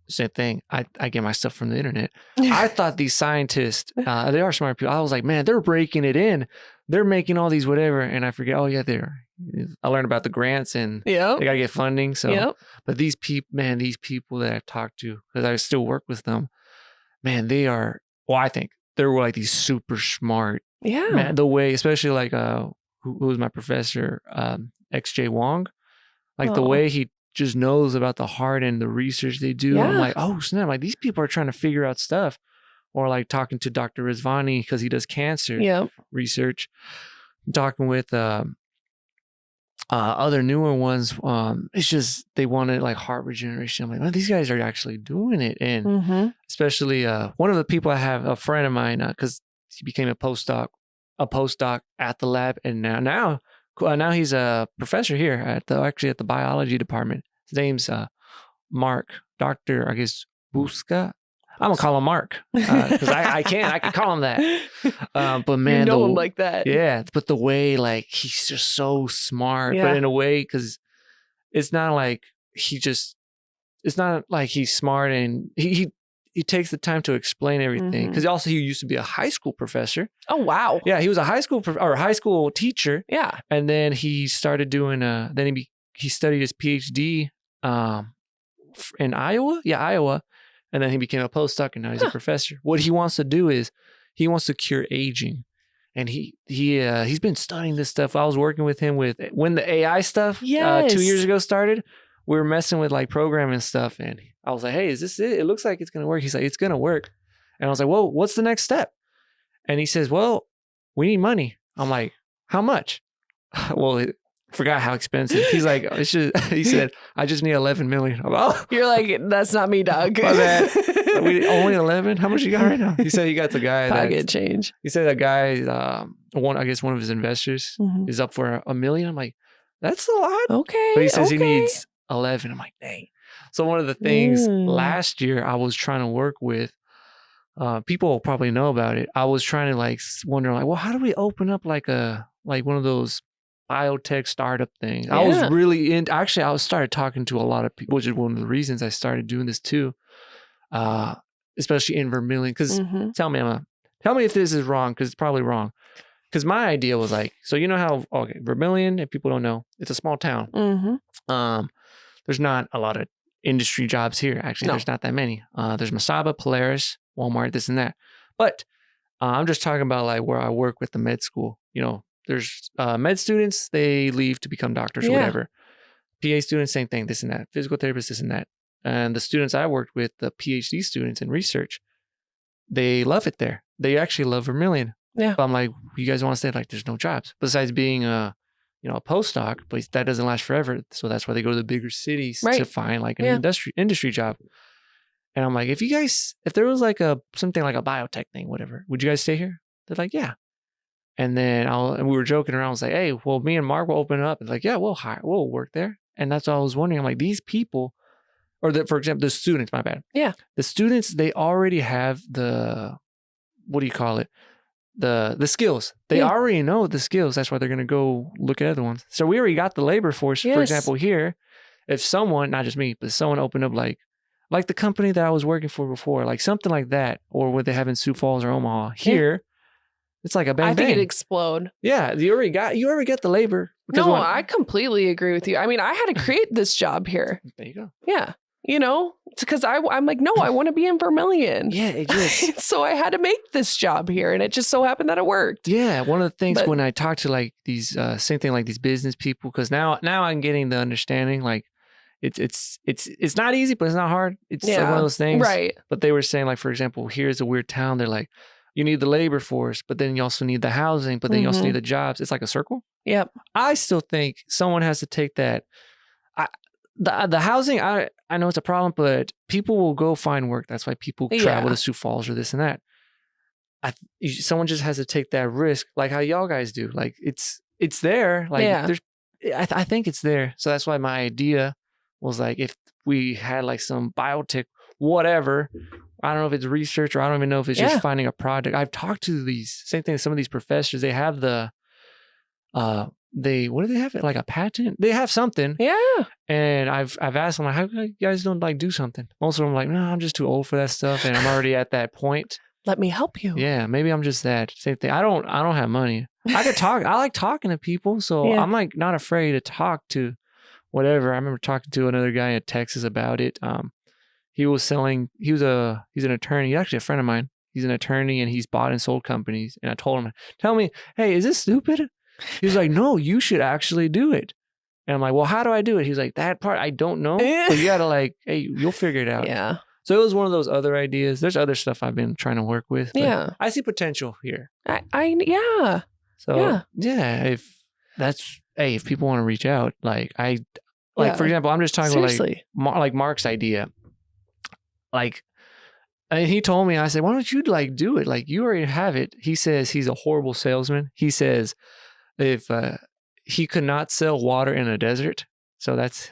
same thing. I get my stuff from the internet. I thought these scientists, they are smart people. I was like, man, they're breaking it in. They're making all these whatever, and I forget. Oh yeah, I learned about the grants and Yep. they gotta get funding. So, Yep. but these people that I've talked to, because I still work with them, man, they are. Well, I think they're like these super smart. Yeah. Man, the way, especially like who was my professor, XJ Wong, like the Oh. way he just knows about the heart and the research they do. I'm Yeah. like, oh snap! Like these people are trying to figure out stuff, or like talking to Dr. Rizvani because he does cancer Yep. research. Talking with other newer ones. It's just they wanted like heart regeneration. I'm like, man, these guys are actually doing it, and Mm-hmm. especially one of the people I have, a friend of mine, because he became a postdoc at the lab, and now he's a professor here at the biology department. His name's Mark, Doctor, I guess Buska. I'm gonna call him Mark because I can call him that. But man, you know him like that. yeah, but the way like he's just so smart, Yeah. but in a way because it's not like it's not like he's smart and he takes the time to explain everything because also he used to be a high school professor. Oh wow. Yeah, he was a high school teacher, Yeah. and then he started doing he studied his PhD in Iowa. Yeah, Iowa, and then he became a postdoc, and now he's a professor. What he wants to do is he wants to cure aging, and he's been studying this stuff. I was working with him when the AI stuff 2 years ago started. We were messing with like programming stuff, and I was like, "Hey, is this it? It looks like it's gonna work." He's like, "It's gonna work," and I was like, "Well, what's the next step?" And he says, "Well, we need money." I'm like, "How much?" Well, forgot how expensive. He's like, he said, "I just need 11 million." I'm like, oh, You're like, that's not me, dog. my bad. We only 11. How much you got right now? He said he got the guy pocket change. He said that guy, one of his investors is up for $1 million. I'm like, that's a lot. Okay. But he says he needs 11. I'm like, dang. So one of the things last year I was trying to work with, people will probably know about it. I was trying to like wonder like, well, how do we open up like one of those biotech startup things? I was really actually I started talking to a lot of people, which is one of the reasons I started doing this too. Especially in Vermillion, because tell me if this is wrong, because it's probably wrong. Because my idea was like, so you know how Vermillion, if people don't know, it's a small town. There's not a lot of industry jobs here. Actually, there's not that many. There's Masaba, Polaris, Walmart, this and that. But I'm just talking about like where I work with the med school. You know, there's med students, they leave to become doctors or whatever. PA students, same thing, this and that. Physical therapists, this and that. And the students I worked with, the PhD students in research, they love it there. They actually love Vermillion. Yeah. But I'm like, you guys want to stay? Like, there's no jobs besides being a postdoc, but that doesn't last forever. So that's why they go to the bigger cities to find like an industry job. And I'm like, if there was like something like a biotech thing, whatever, would you guys stay here? They're like, yeah. And then and we were joking around. I was like, hey, well, me and Mark will open it up. It's like, yeah, we'll work there. And that's what I was wondering. I'm like, these people, for example, the students, my bad. Yeah. The students, they already have what do you call it? The skills. They already know the skills. That's why they're going to go look at other ones. So we already got the labor force. Yes. For example, here, if someone, not just me, but someone opened up like the company that I was working for before, like something like that, or what they have in Sioux Falls or Omaha. Here, it's like a bang I think bang. it'd explode. Yeah, you already get the labor. No, I completely agree with you. I mean, I had to create this job here. There you go. Yeah. You know, because I'm like, no, I want to be in Vermillion. Yeah, it just. So I had to make this job here, and it just so happened that it worked. Yeah, one of the things when I talk to like these same thing like these business people, because now I'm getting the understanding like it's not easy, but it's not hard. It's like one of those things, right? But they were saying like, for example, here's a weird town. They're like, you need the labor force, but then you also need the housing, but then you also need the jobs. It's like a circle. Yep. I still think someone has to take that. The housing, I know it's a problem, but people will go find work. That's why people travel to Sioux Falls or this and that. Someone just has to take that risk, like how y'all guys do. Like it's there. Like I think it's there. So that's why my idea was like, if we had like some biotech, whatever. I don't know if it's research or I don't even know if it's just finding a product. I've talked to same thing. Some of these professors, they have what do they have? Like a patent? They have something. Yeah. And I've asked them, like, how come you guys don't like do something? Most of them are like, no, I'm just too old for that stuff. And I'm already at that point. Let me help you. Yeah, maybe I'm just that. Same thing. I don't have money. I could talk. I like talking to people. So I'm like not afraid to talk to whatever. I remember talking to another guy in Texas about it. He was an attorney. He's actually a friend of mine. He's an attorney and he's bought and sold companies. And I told him, tell me, hey, is this stupid? He was like, no, you should actually do it. And I'm like, well, how do I do it? He's like, that part, I don't know. But you got to like, hey, you'll figure it out. Yeah. So it was one of those other ideas. There's other stuff I've been trying to work with. Yeah. I see potential here. Yeah. So yeah, if people want to reach out, for example, I'm just talking about like Mark's idea. Like, and he told me, I said, why don't you like do it? Like you already have it. He says he's a horrible salesman. He says if he could not sell water in a desert. So that's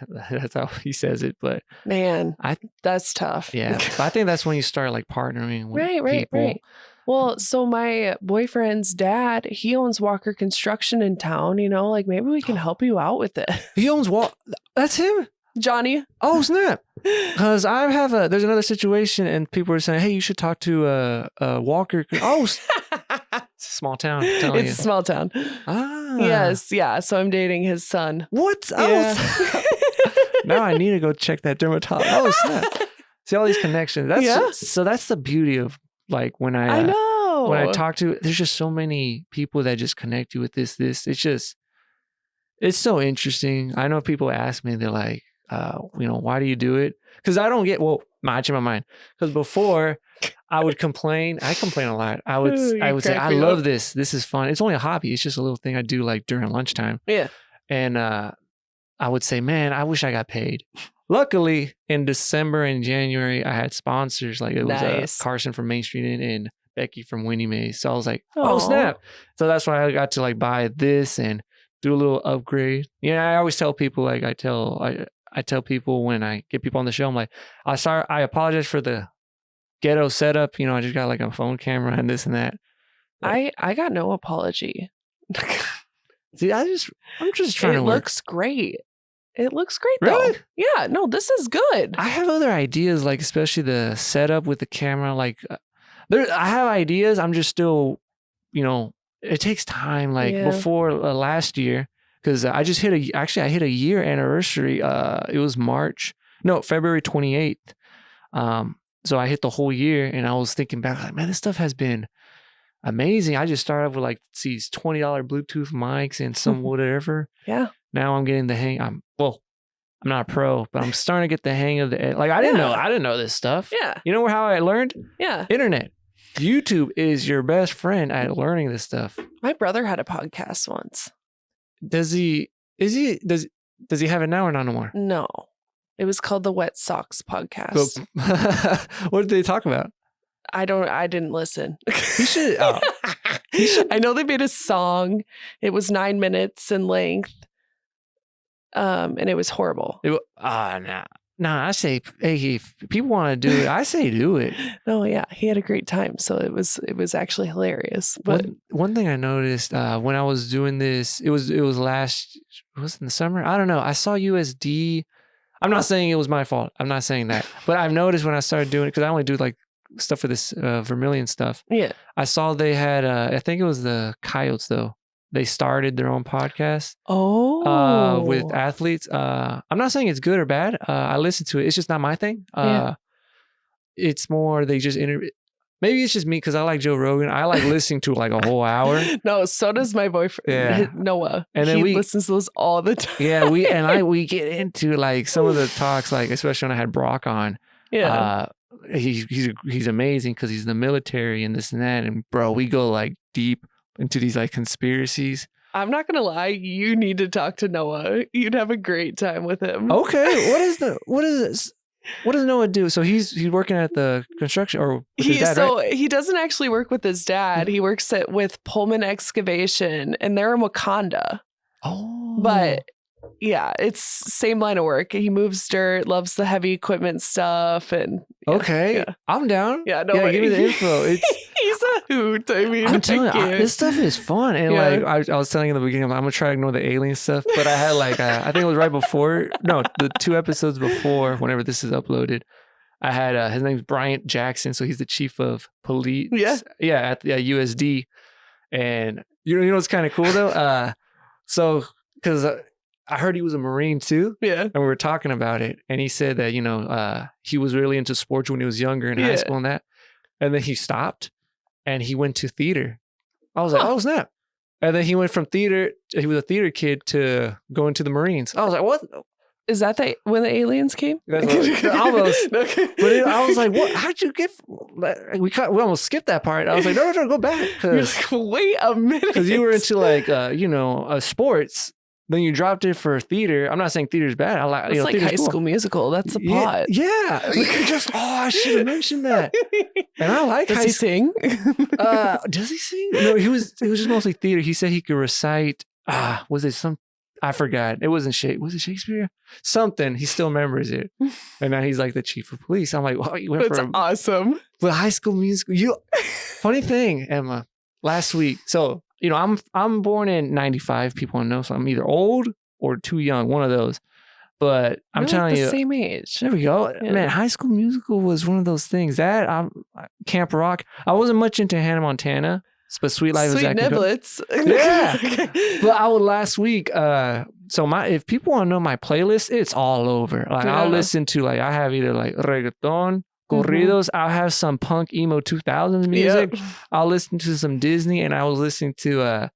how he says it. But man, that's tough. Yeah. But I think that's when you start like partnering with people. Right. Well, so my boyfriend's dad, he owns Walker Construction in town, you know, like maybe we can help you out with it. He owns That's him? Johnny. Oh, snap. Because there's another situation and people are saying, hey, you should talk to Walker. Oh, it's a small town. It's a small town. Ah. Yes. Yeah. So I'm dating his son. What? Yeah. Oh, now I need to go check that dermatologist. Oh, snap. See all these connections. So that's the beauty of like when I know. When I talk to, there's just so many people that just connect you with this. It's so interesting. I know people ask me, they're like, why do you do it? Because I don't get, I change my mind. Because before I would complain. I complain a lot. I would say, I love this. This is fun. It's only a hobby. It's just a little thing I do like during lunchtime. Yeah. And I would say, man, I wish I got paid. Luckily, in December and January, I had sponsors. Like it was Carson from Main Street Inn and Becky from Winnie Mae's. So I was like, oh, snap. So that's why I got to like buy this and do a little upgrade. I always tell people, like I tell people when I get people on the show, I'm like, I apologize for the ghetto setup. I just got like a phone camera and this and that. But I got no apology. See, I'm just trying to work. It looks great. It looks great though. Really? Yeah, no, this is good. I have other ideas, like especially the setup with the camera. Like I have ideas. I'm just still, it takes time. Like before last year, because I just hit a year anniversary. It was February 28th. So I hit the whole year and I was thinking back like, man, this stuff has been amazing. I just started with like these $20 Bluetooth mics and some whatever. Yeah. Now I'm getting the hang. I'm not a pro, but I'm starting to get the hang of the, like, I didn't know this stuff. Yeah. You know how I learned? Yeah. Internet. YouTube is your best friend at learning this stuff. My brother had a podcast once. Does he have it now or not no more? No. It was called the Wet Socks Podcast. What did they talk about? I didn't listen. You should. I know they made a song. It was 9 minutes in length. And it was horrible. No, I say, hey, if people want to do it, I say do it. No, yeah, he had a great time. So it was actually hilarious. But one thing I noticed when I was doing this, it was in the summer? I don't know. I saw USD. I'm not saying it was my fault. I'm not saying that. But I've noticed when I started doing it, because I only do like stuff for this Vermillion stuff. Yeah. I saw they had, I think it was the Coyotes though. They started their own podcast. With athletes. I'm not saying it's good or bad. I listen to it. It's just not my thing. It's more they just interview. Maybe it's just me because I like Joe Rogan. I like listening to like a whole hour. No, so does my boyfriend Noah. And then he listens to those all the time. Yeah, we get into like some of the talks, like especially when I had Brock on. Yeah. He's amazing because he's in the military and this and that. And bro, we go like deep into these like conspiracies. I'm not gonna lie, you need to talk to Noah. You'd have a great time with him. Okay, what does Noah do? So he's working at the construction or with his dad, right? He doesn't actually work with his dad. He works with Pullman Excavation, and they're in Wakanda. Oh, but yeah, it's same line of work. He moves dirt, loves the heavy equipment stuff, and I'm down. Yeah, no, give me the info. He's a hoot. I mean, I'm telling you, this stuff is fun. And like I was telling you in the beginning, I'm gonna try to ignore the alien stuff. But I had like I think it was right before, the 2 episodes before, whenever this is uploaded. I had his name's Bryant Jackson, so he's the chief of police. At the USD, and you know what's kind of cool though. So because I heard he was a Marine too. Yeah. And we were talking about it. And he said that, he was really into sports when he was younger in high school and that. And then he stopped and he went to theater. I was like, oh, snap. And then he went from theater, he was a theater kid, to going to the Marines. I was like, what? Is that when the aliens came? Almost. But I was like, what? How'd you get? We almost skipped that part. I was like, no, go back. Wait a minute. Because you were into like, sports. Then you dropped it for theater. I'm not saying theater's bad. I like, it's like High School Musical. That's a plot. Yeah. I should have mentioned that. And I like. Does he sing? Does he sing? No, it was just mostly theater. He said he could recite. Was it some? I forgot. It wasn't Was it Shakespeare? Something. He still remembers it. And now he's like the chief of police. I'm like, wow, you went That's awesome. But High School Musical. Funny thing, Emma. Last week, so. I'm born in 95. People want to know, so I'm either old or too young, one of those. But I'm telling you, same age. There we go, man. High School Musical was one of those things that Camp Rock. I wasn't much into Hannah Montana, but Sweet Life Sweet of Zack Niblets. But I would last week. So if people want to know my playlist, it's all over. Like I'll listen to I have either like reggaeton, corridos. I'll have some punk emo 2000s music. I'll listen to some Disney, and I was listening to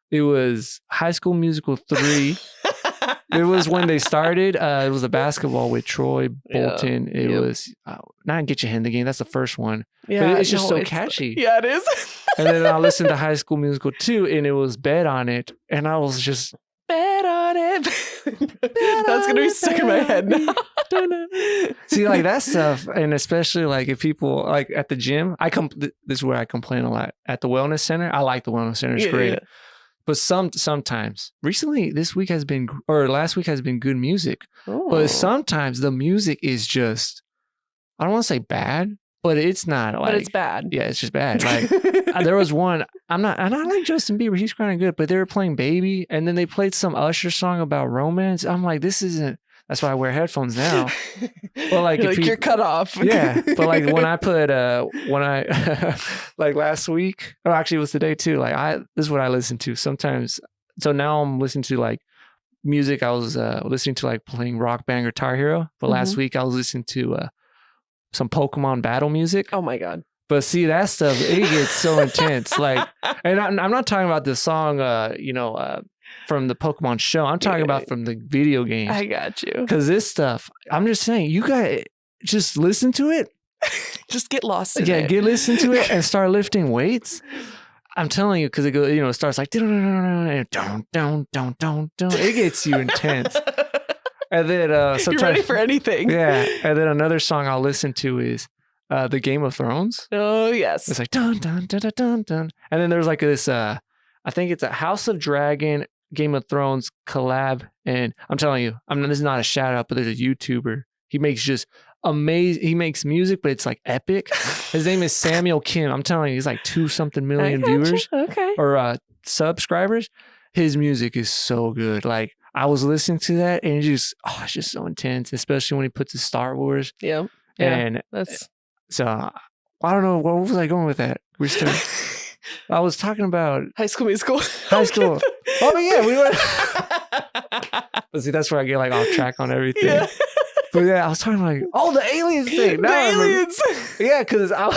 it was High School Musical 3. It was when they started. It was a basketball with Troy Bolton. It was not Get Your Hand in the Game. That's the first one. Yeah, but it's just so catchy. Yeah, it is. And then I listened to High School Musical 2, and it was Bet on It, and I was just Bet on it. That's gonna be stuck in my head now. See, like that stuff, and especially like if people like at the gym, this is where I complain a lot. At the wellness center, I like the wellness center; it's great. But sometimes, recently, last week has been good music. Ooh. But sometimes the music is just, I don't want to say bad, but it's not like. But it's bad. Yeah, it's just bad. Like there was one. And I like Justin Bieber. He's kind of good. But they were playing Baby, and then they played some Usher song about romance. I'm like, this isn't. That's why I wear headphones now. Well, like you're cut off. Yeah, but like when I put like last week, or actually it was today too. Like this is what I listen to sometimes. So now I'm listening to like music. I was listening to like playing Rock Band or Guitar Hero, but last week I was listening to some Pokemon battle music. Oh my god. But see, that stuff, it gets so intense. Like, and I'm not talking about the song, from the Pokemon show. I'm talking about from the video games. I got you. Because this stuff, I'm just saying, you guys just listen to it. Just get lost in it. Listen to it and start lifting weights. I'm telling you, because it goes, it starts like, it gets you intense. And then sometimes you're ready for anything. Yeah. And then another song I'll listen to is the Game of Thrones. Oh yes. It's like dun dun dun dun dun dun, and then there's like this. I think it's a House of Dragon Game of Thrones collab, and I'm telling you, this is not a shout out, but there's a YouTuber. He makes just amazing. He makes music, but it's like epic. His name is Samuel Kim. I'm telling you, he's like 2-something million viewers Okay. or subscribers. His music is so good. Like I was listening to that, and it's just so intense, especially when he puts his Star Wars. Yeah. And That's so I don't know, where was I going with that? We're still. I was talking about High School Musical. high school. Oh yeah, we went. But see, that's where I get like off track on everything. Yeah. But yeah, I was talking like, the aliens thing. The Now I remember. aliens. Yeah, because I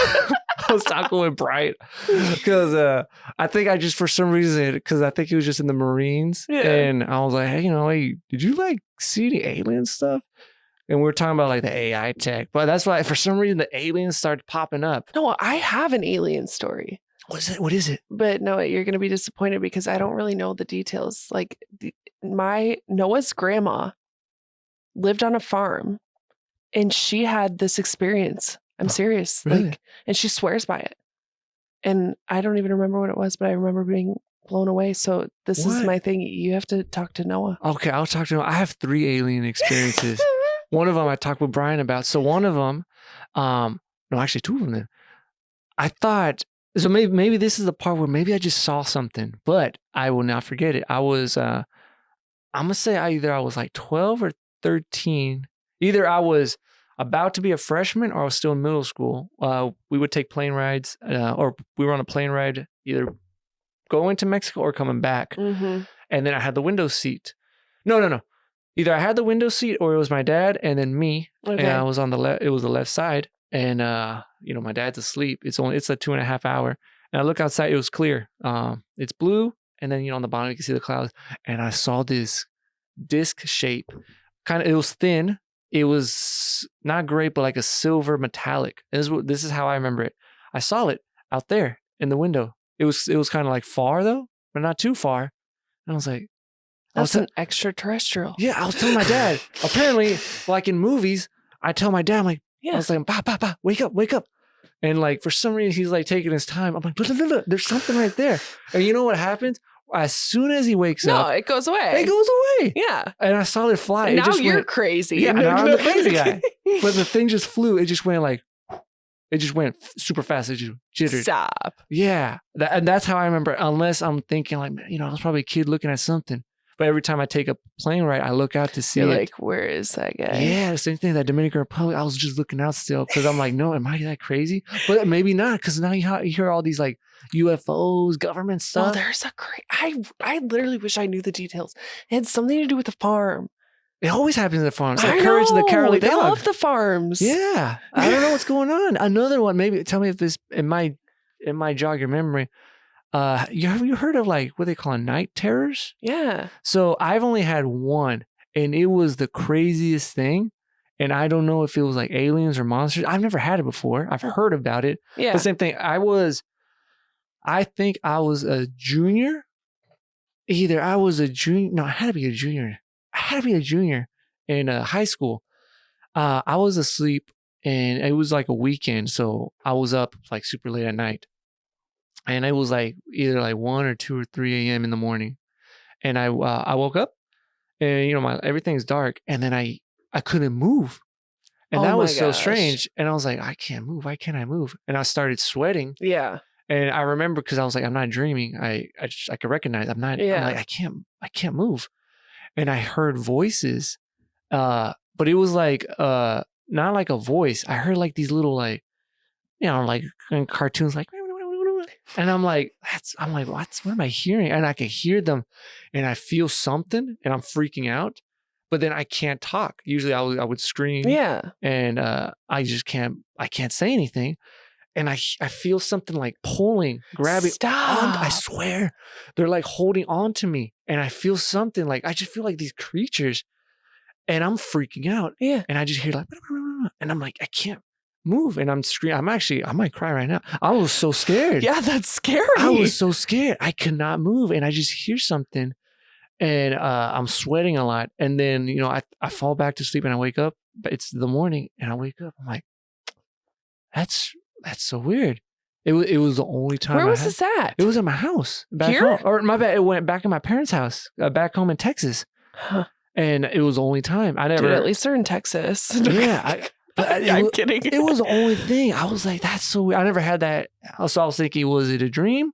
was talking with Bright because I think I just for some reason because I think he was just in the Marines, and I was like, hey, hey, did you like see any alien stuff? And we were talking about like the AI tech, but that's why for some reason the aliens started popping up. No, I have an alien story. What is it? What is it? But no, you're going to be disappointed because I don't really know the details. Like my Noah's grandma lived on a farm and she had this experience. I'm serious. Really? Like, and she swears by it. And I don't even remember what it was, but I remember being blown away. So this is my thing. You have to talk to Noah. Okay, I'll talk to him. I have 3 alien experiences. One of them I talked with Brian about. So one of them, no, actually 2 of them then. I thought, so maybe this is the part where maybe I just saw something, but I will not forget it. I was, I'm going to say either I was like 12 or 13. Either I was about to be a freshman or I was still in middle school. We would take plane rides or we were on a plane ride either going to Mexico or coming back. Mm-hmm. And then I had the window seat. No. Either I had the window seat or it was my dad and then me. Okay. And I was on the left. It was the left side. And, my dad's asleep. It's a 2.5 hour. And I look outside. It was clear. It's blue. And then, on the bottom, you can see the clouds. And I saw this disc shape. It was thin. It was not great, but like a silver metallic. This is how I remember it. I saw it out there in the window. It was kind of like far though, but not too far. And I was like, that's an extraterrestrial. Yeah, I was telling my dad. Apparently, like in movies, I tell my dad, I'm like, I was like, "Bah, wake up. And like for some reason, he's like taking his time. I'm like, look, there's something right there. And you know what happens? As soon as he wakes up, it goes away. It goes away. Yeah. And I saw it fly. Now you're crazy. Yeah, now I'm the crazy guy. But the thing just flew. It just went like, it just went super fast. It just jittered. Stop. Yeah. And that's how I remember, unless I'm thinking like, I was probably a kid looking at something. But every time I take a plane ride, I look out to see You're it. like, where is that guy? Yeah, the same thing. That Dominican Republic, I was just looking out still because I'm like, no, am I that crazy? But maybe not, because now you hear all these like UFOs, government stuff. Oh, there's a great. I literally wish I knew the details. It had something to do with the farm. It always happens at the farms. I Like Courage of the Cowardly They Dog. love the farms. Yeah, I don't know what's going on. Another one, maybe tell me if this it might jog your memory. Have you heard of like what they call night terrors? Yeah. So I've only had one, and it was the craziest thing. And I don't know if it was like aliens or monsters. I've never had it before. I've heard about it. Yeah. But same thing. I think I was a junior. Either I was a junior. No, I had to be a junior. I had to be a junior in high school. I was asleep, and it was like a weekend, so I was up like super late at night. And it was like either like 1 or 2 or 3 a.m. in the morning. And I woke up and, everything's dark. And then I couldn't move. And that was so strange. And I was like, I can't move. Why can't I move? And I started sweating. Yeah. And I remember because I was like, I'm not dreaming. I could recognize I'm not. Yeah. I'm like, I can't move. And I heard voices. But it was like not like a voice. I heard like these little like, like in cartoons like. And I'm like, what am I hearing? And I can hear them and I feel something and I'm freaking out, but then I can't talk. Usually I would scream. Yeah. And I can't say anything. And I feel something like pulling, grabbing. Stop. I swear they're like holding on to me. And I feel something like, I just feel like these creatures and I'm freaking out. Yeah. And I just hear like, and I'm like, I can't move. And I'm screaming. I might cry right now. I was so scared. Yeah, that's scary. I was so scared. I could not move. And I just hear something and I'm sweating a lot. And then, I fall back to sleep and I wake up, but it's the morning and I wake up. I'm like, that's so weird. It was the only time. Where was this at? It was at my house back Here? home. Or my bad, it went back in my parents' house back home in Texas. Huh. And it was the only time. I never. Dude, at least they're in Texas. Yeah, I'm kidding. It was the only thing. I was like, that's so weird. I never had that. So I was thinking, was it a dream?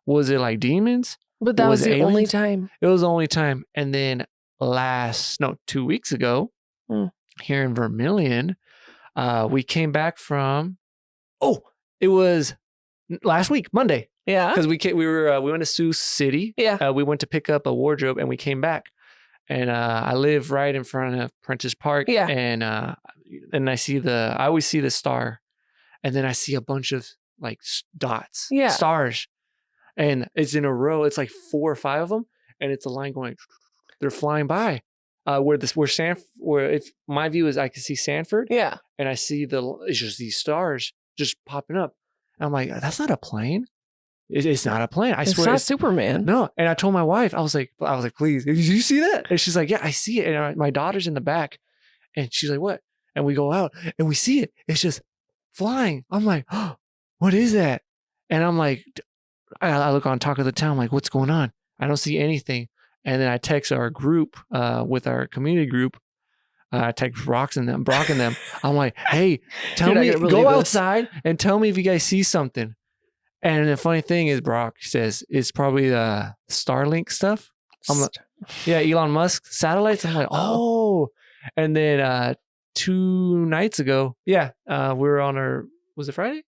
Was it like demons? But that was the only aliens? time. It was the only time. And then 2 weeks ago, here in Vermillion, we came back from. Oh, it was last week, Monday. Yeah. Because we went to Sioux City. Yeah. We went to pick up a wardrobe and we came back. And I live right in front of Prentice Park. Yeah. And I always see the star. And then I see a bunch of like dots, stars. And it's in a row. It's like 4 or 5 of them. And it's a line going, they're flying by. Where if my view is I can see Sanford. Yeah. And I see it's just these stars just popping up. And I'm like, that's not a plane. It's not a plane. I swear. It's not Superman. No. And I told my wife, I was like, please, did you see that? And she's like, yeah, I see it. And my daughter's in the back. And she's like, what? And we go out and we see it. It's just flying. I'm like, oh, what is that? And I'm like, I look on Talk of the Town, like, what's going on? I don't see anything. And then I text our group with our community group. I text Brock and them. I'm like, hey, go outside and tell me if you guys see something. And the funny thing is, Brock says it's probably the Starlink stuff. I'm like, yeah, Elon Musk satellites. I'm like, oh. And then 2 nights ago, we were on was it Friday?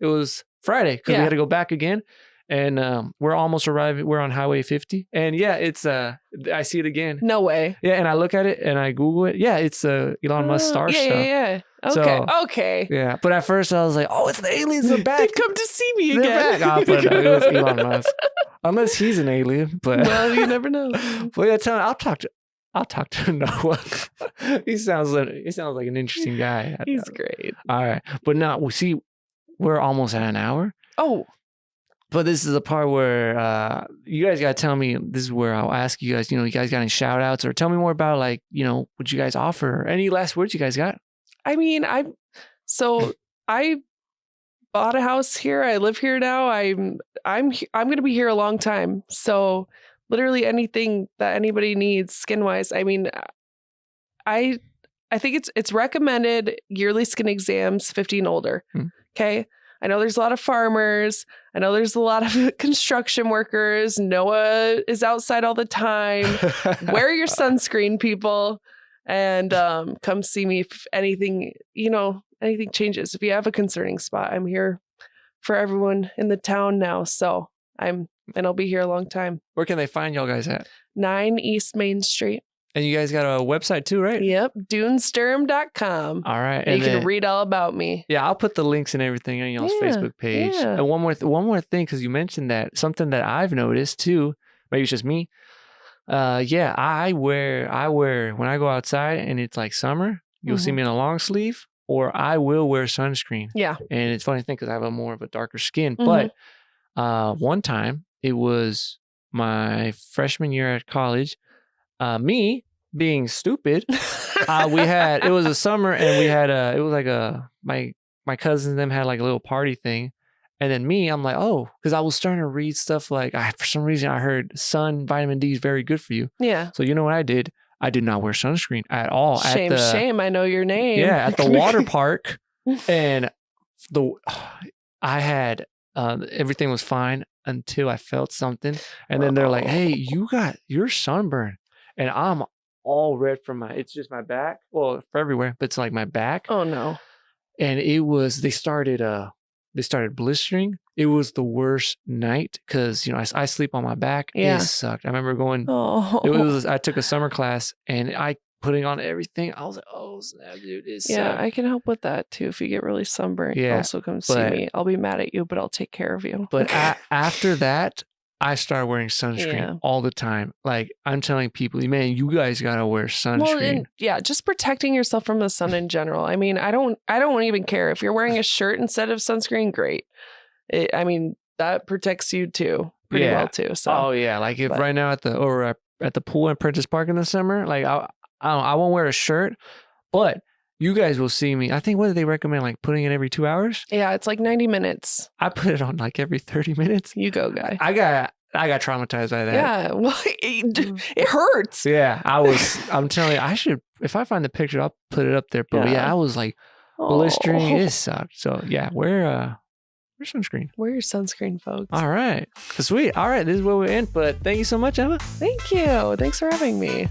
It was Friday because we had to go back again. And we're almost arriving. We're on Highway 50. And it's I see it again. No way. Yeah, and I look at it and I Google it. Yeah, it's Elon Musk star stuff. Yeah. Okay. Yeah, but at first I was like, oh, it's the aliens. They're back. They've come to see me again. They're back. But no, it was Elon Musk. Unless he's an alien. But well, you never know. But yeah, I'll talk to Noah. He sounds like an interesting guy. He's great. All right. But now we're almost at an hour. Oh. But this is the part where you guys got to tell me, this is where I'll ask you guys, you guys got any shout outs or tell me more about like, what you guys offer. Any last words you guys got? I mean, I bought a house here. I live here now. I'm going to be here a long time. So literally anything that anybody needs skin wise. I mean, I think it's recommended yearly skin exams 50 and older. Okay. I know there's a lot of farmers. I know there's a lot of construction workers. Noah is outside all the time. Wear your sunscreen, people, and come see me if anything changes. If you have a concerning spot, I'm here for everyone in the town now. So I'll be here a long time. Where can they find y'all guys at? 9 East Main Street. And you guys got a website too, right? Yep. Dunesderm.com. All right. And you can read all about me. Yeah, I'll put the links and everything on y'all's Facebook page. Yeah. And one more thing, because you mentioned that, something that I've noticed too, maybe it's just me. I wear when I go outside and it's like summer, you'll see me in a long sleeve, or I will wear sunscreen. Yeah. And it's funny thing because I have a more of a darker skin. But one time, it was my freshman year at college. Me being stupid, it was a summer and we had it was like my cousins and them had like a little party thing. And then I'm like, oh, because I was starting to read stuff like, for some reason I heard vitamin D is very good for you. Yeah. So you know what I did? I did not wear sunscreen at all. Shame. I know your name. Yeah, at the water park. And I had, everything was fine until I felt something. And then they're like, hey, you're sunburned. And I'm all red from it's just my back. Well, for everywhere, but it's like my back. Oh no. And they started blistering. It was the worst night because, I sleep on my back. Yeah. It sucked. I remember going, Oh. I took a summer class and putting on everything. I was like, oh snap, dude. Yeah, I can help with that too. If you get really sunburned, also come see me. I'll be mad at you, but I'll take care of you. But after that, I started wearing sunscreen all the time. Like I'm telling people, man, you guys gotta wear sunscreen. Well, just protecting yourself from the sun in general. I mean, I don't even care if you're wearing a shirt instead of sunscreen. Great. That protects you too, pretty well too. So. Oh yeah, like if right now at the pool in Prentice Park in the summer, like I won't wear a shirt, but You guys will see me. I think, what do they recommend? Like putting it every 2 hours? Yeah, it's like 90 minutes. I put it on like every 30 minutes. You go, guy. I got traumatized by that. Yeah, well, it hurts. Yeah, I'm telling you, I should, if I find the picture, I'll put it up there. But yeah, I was like blistering. Oh. It sucked. So yeah, wear sunscreen. Wear your sunscreen, folks. All right. Sweet. All right. This is where we end. But thank you so much, Emma. Thank you. Thanks for having me.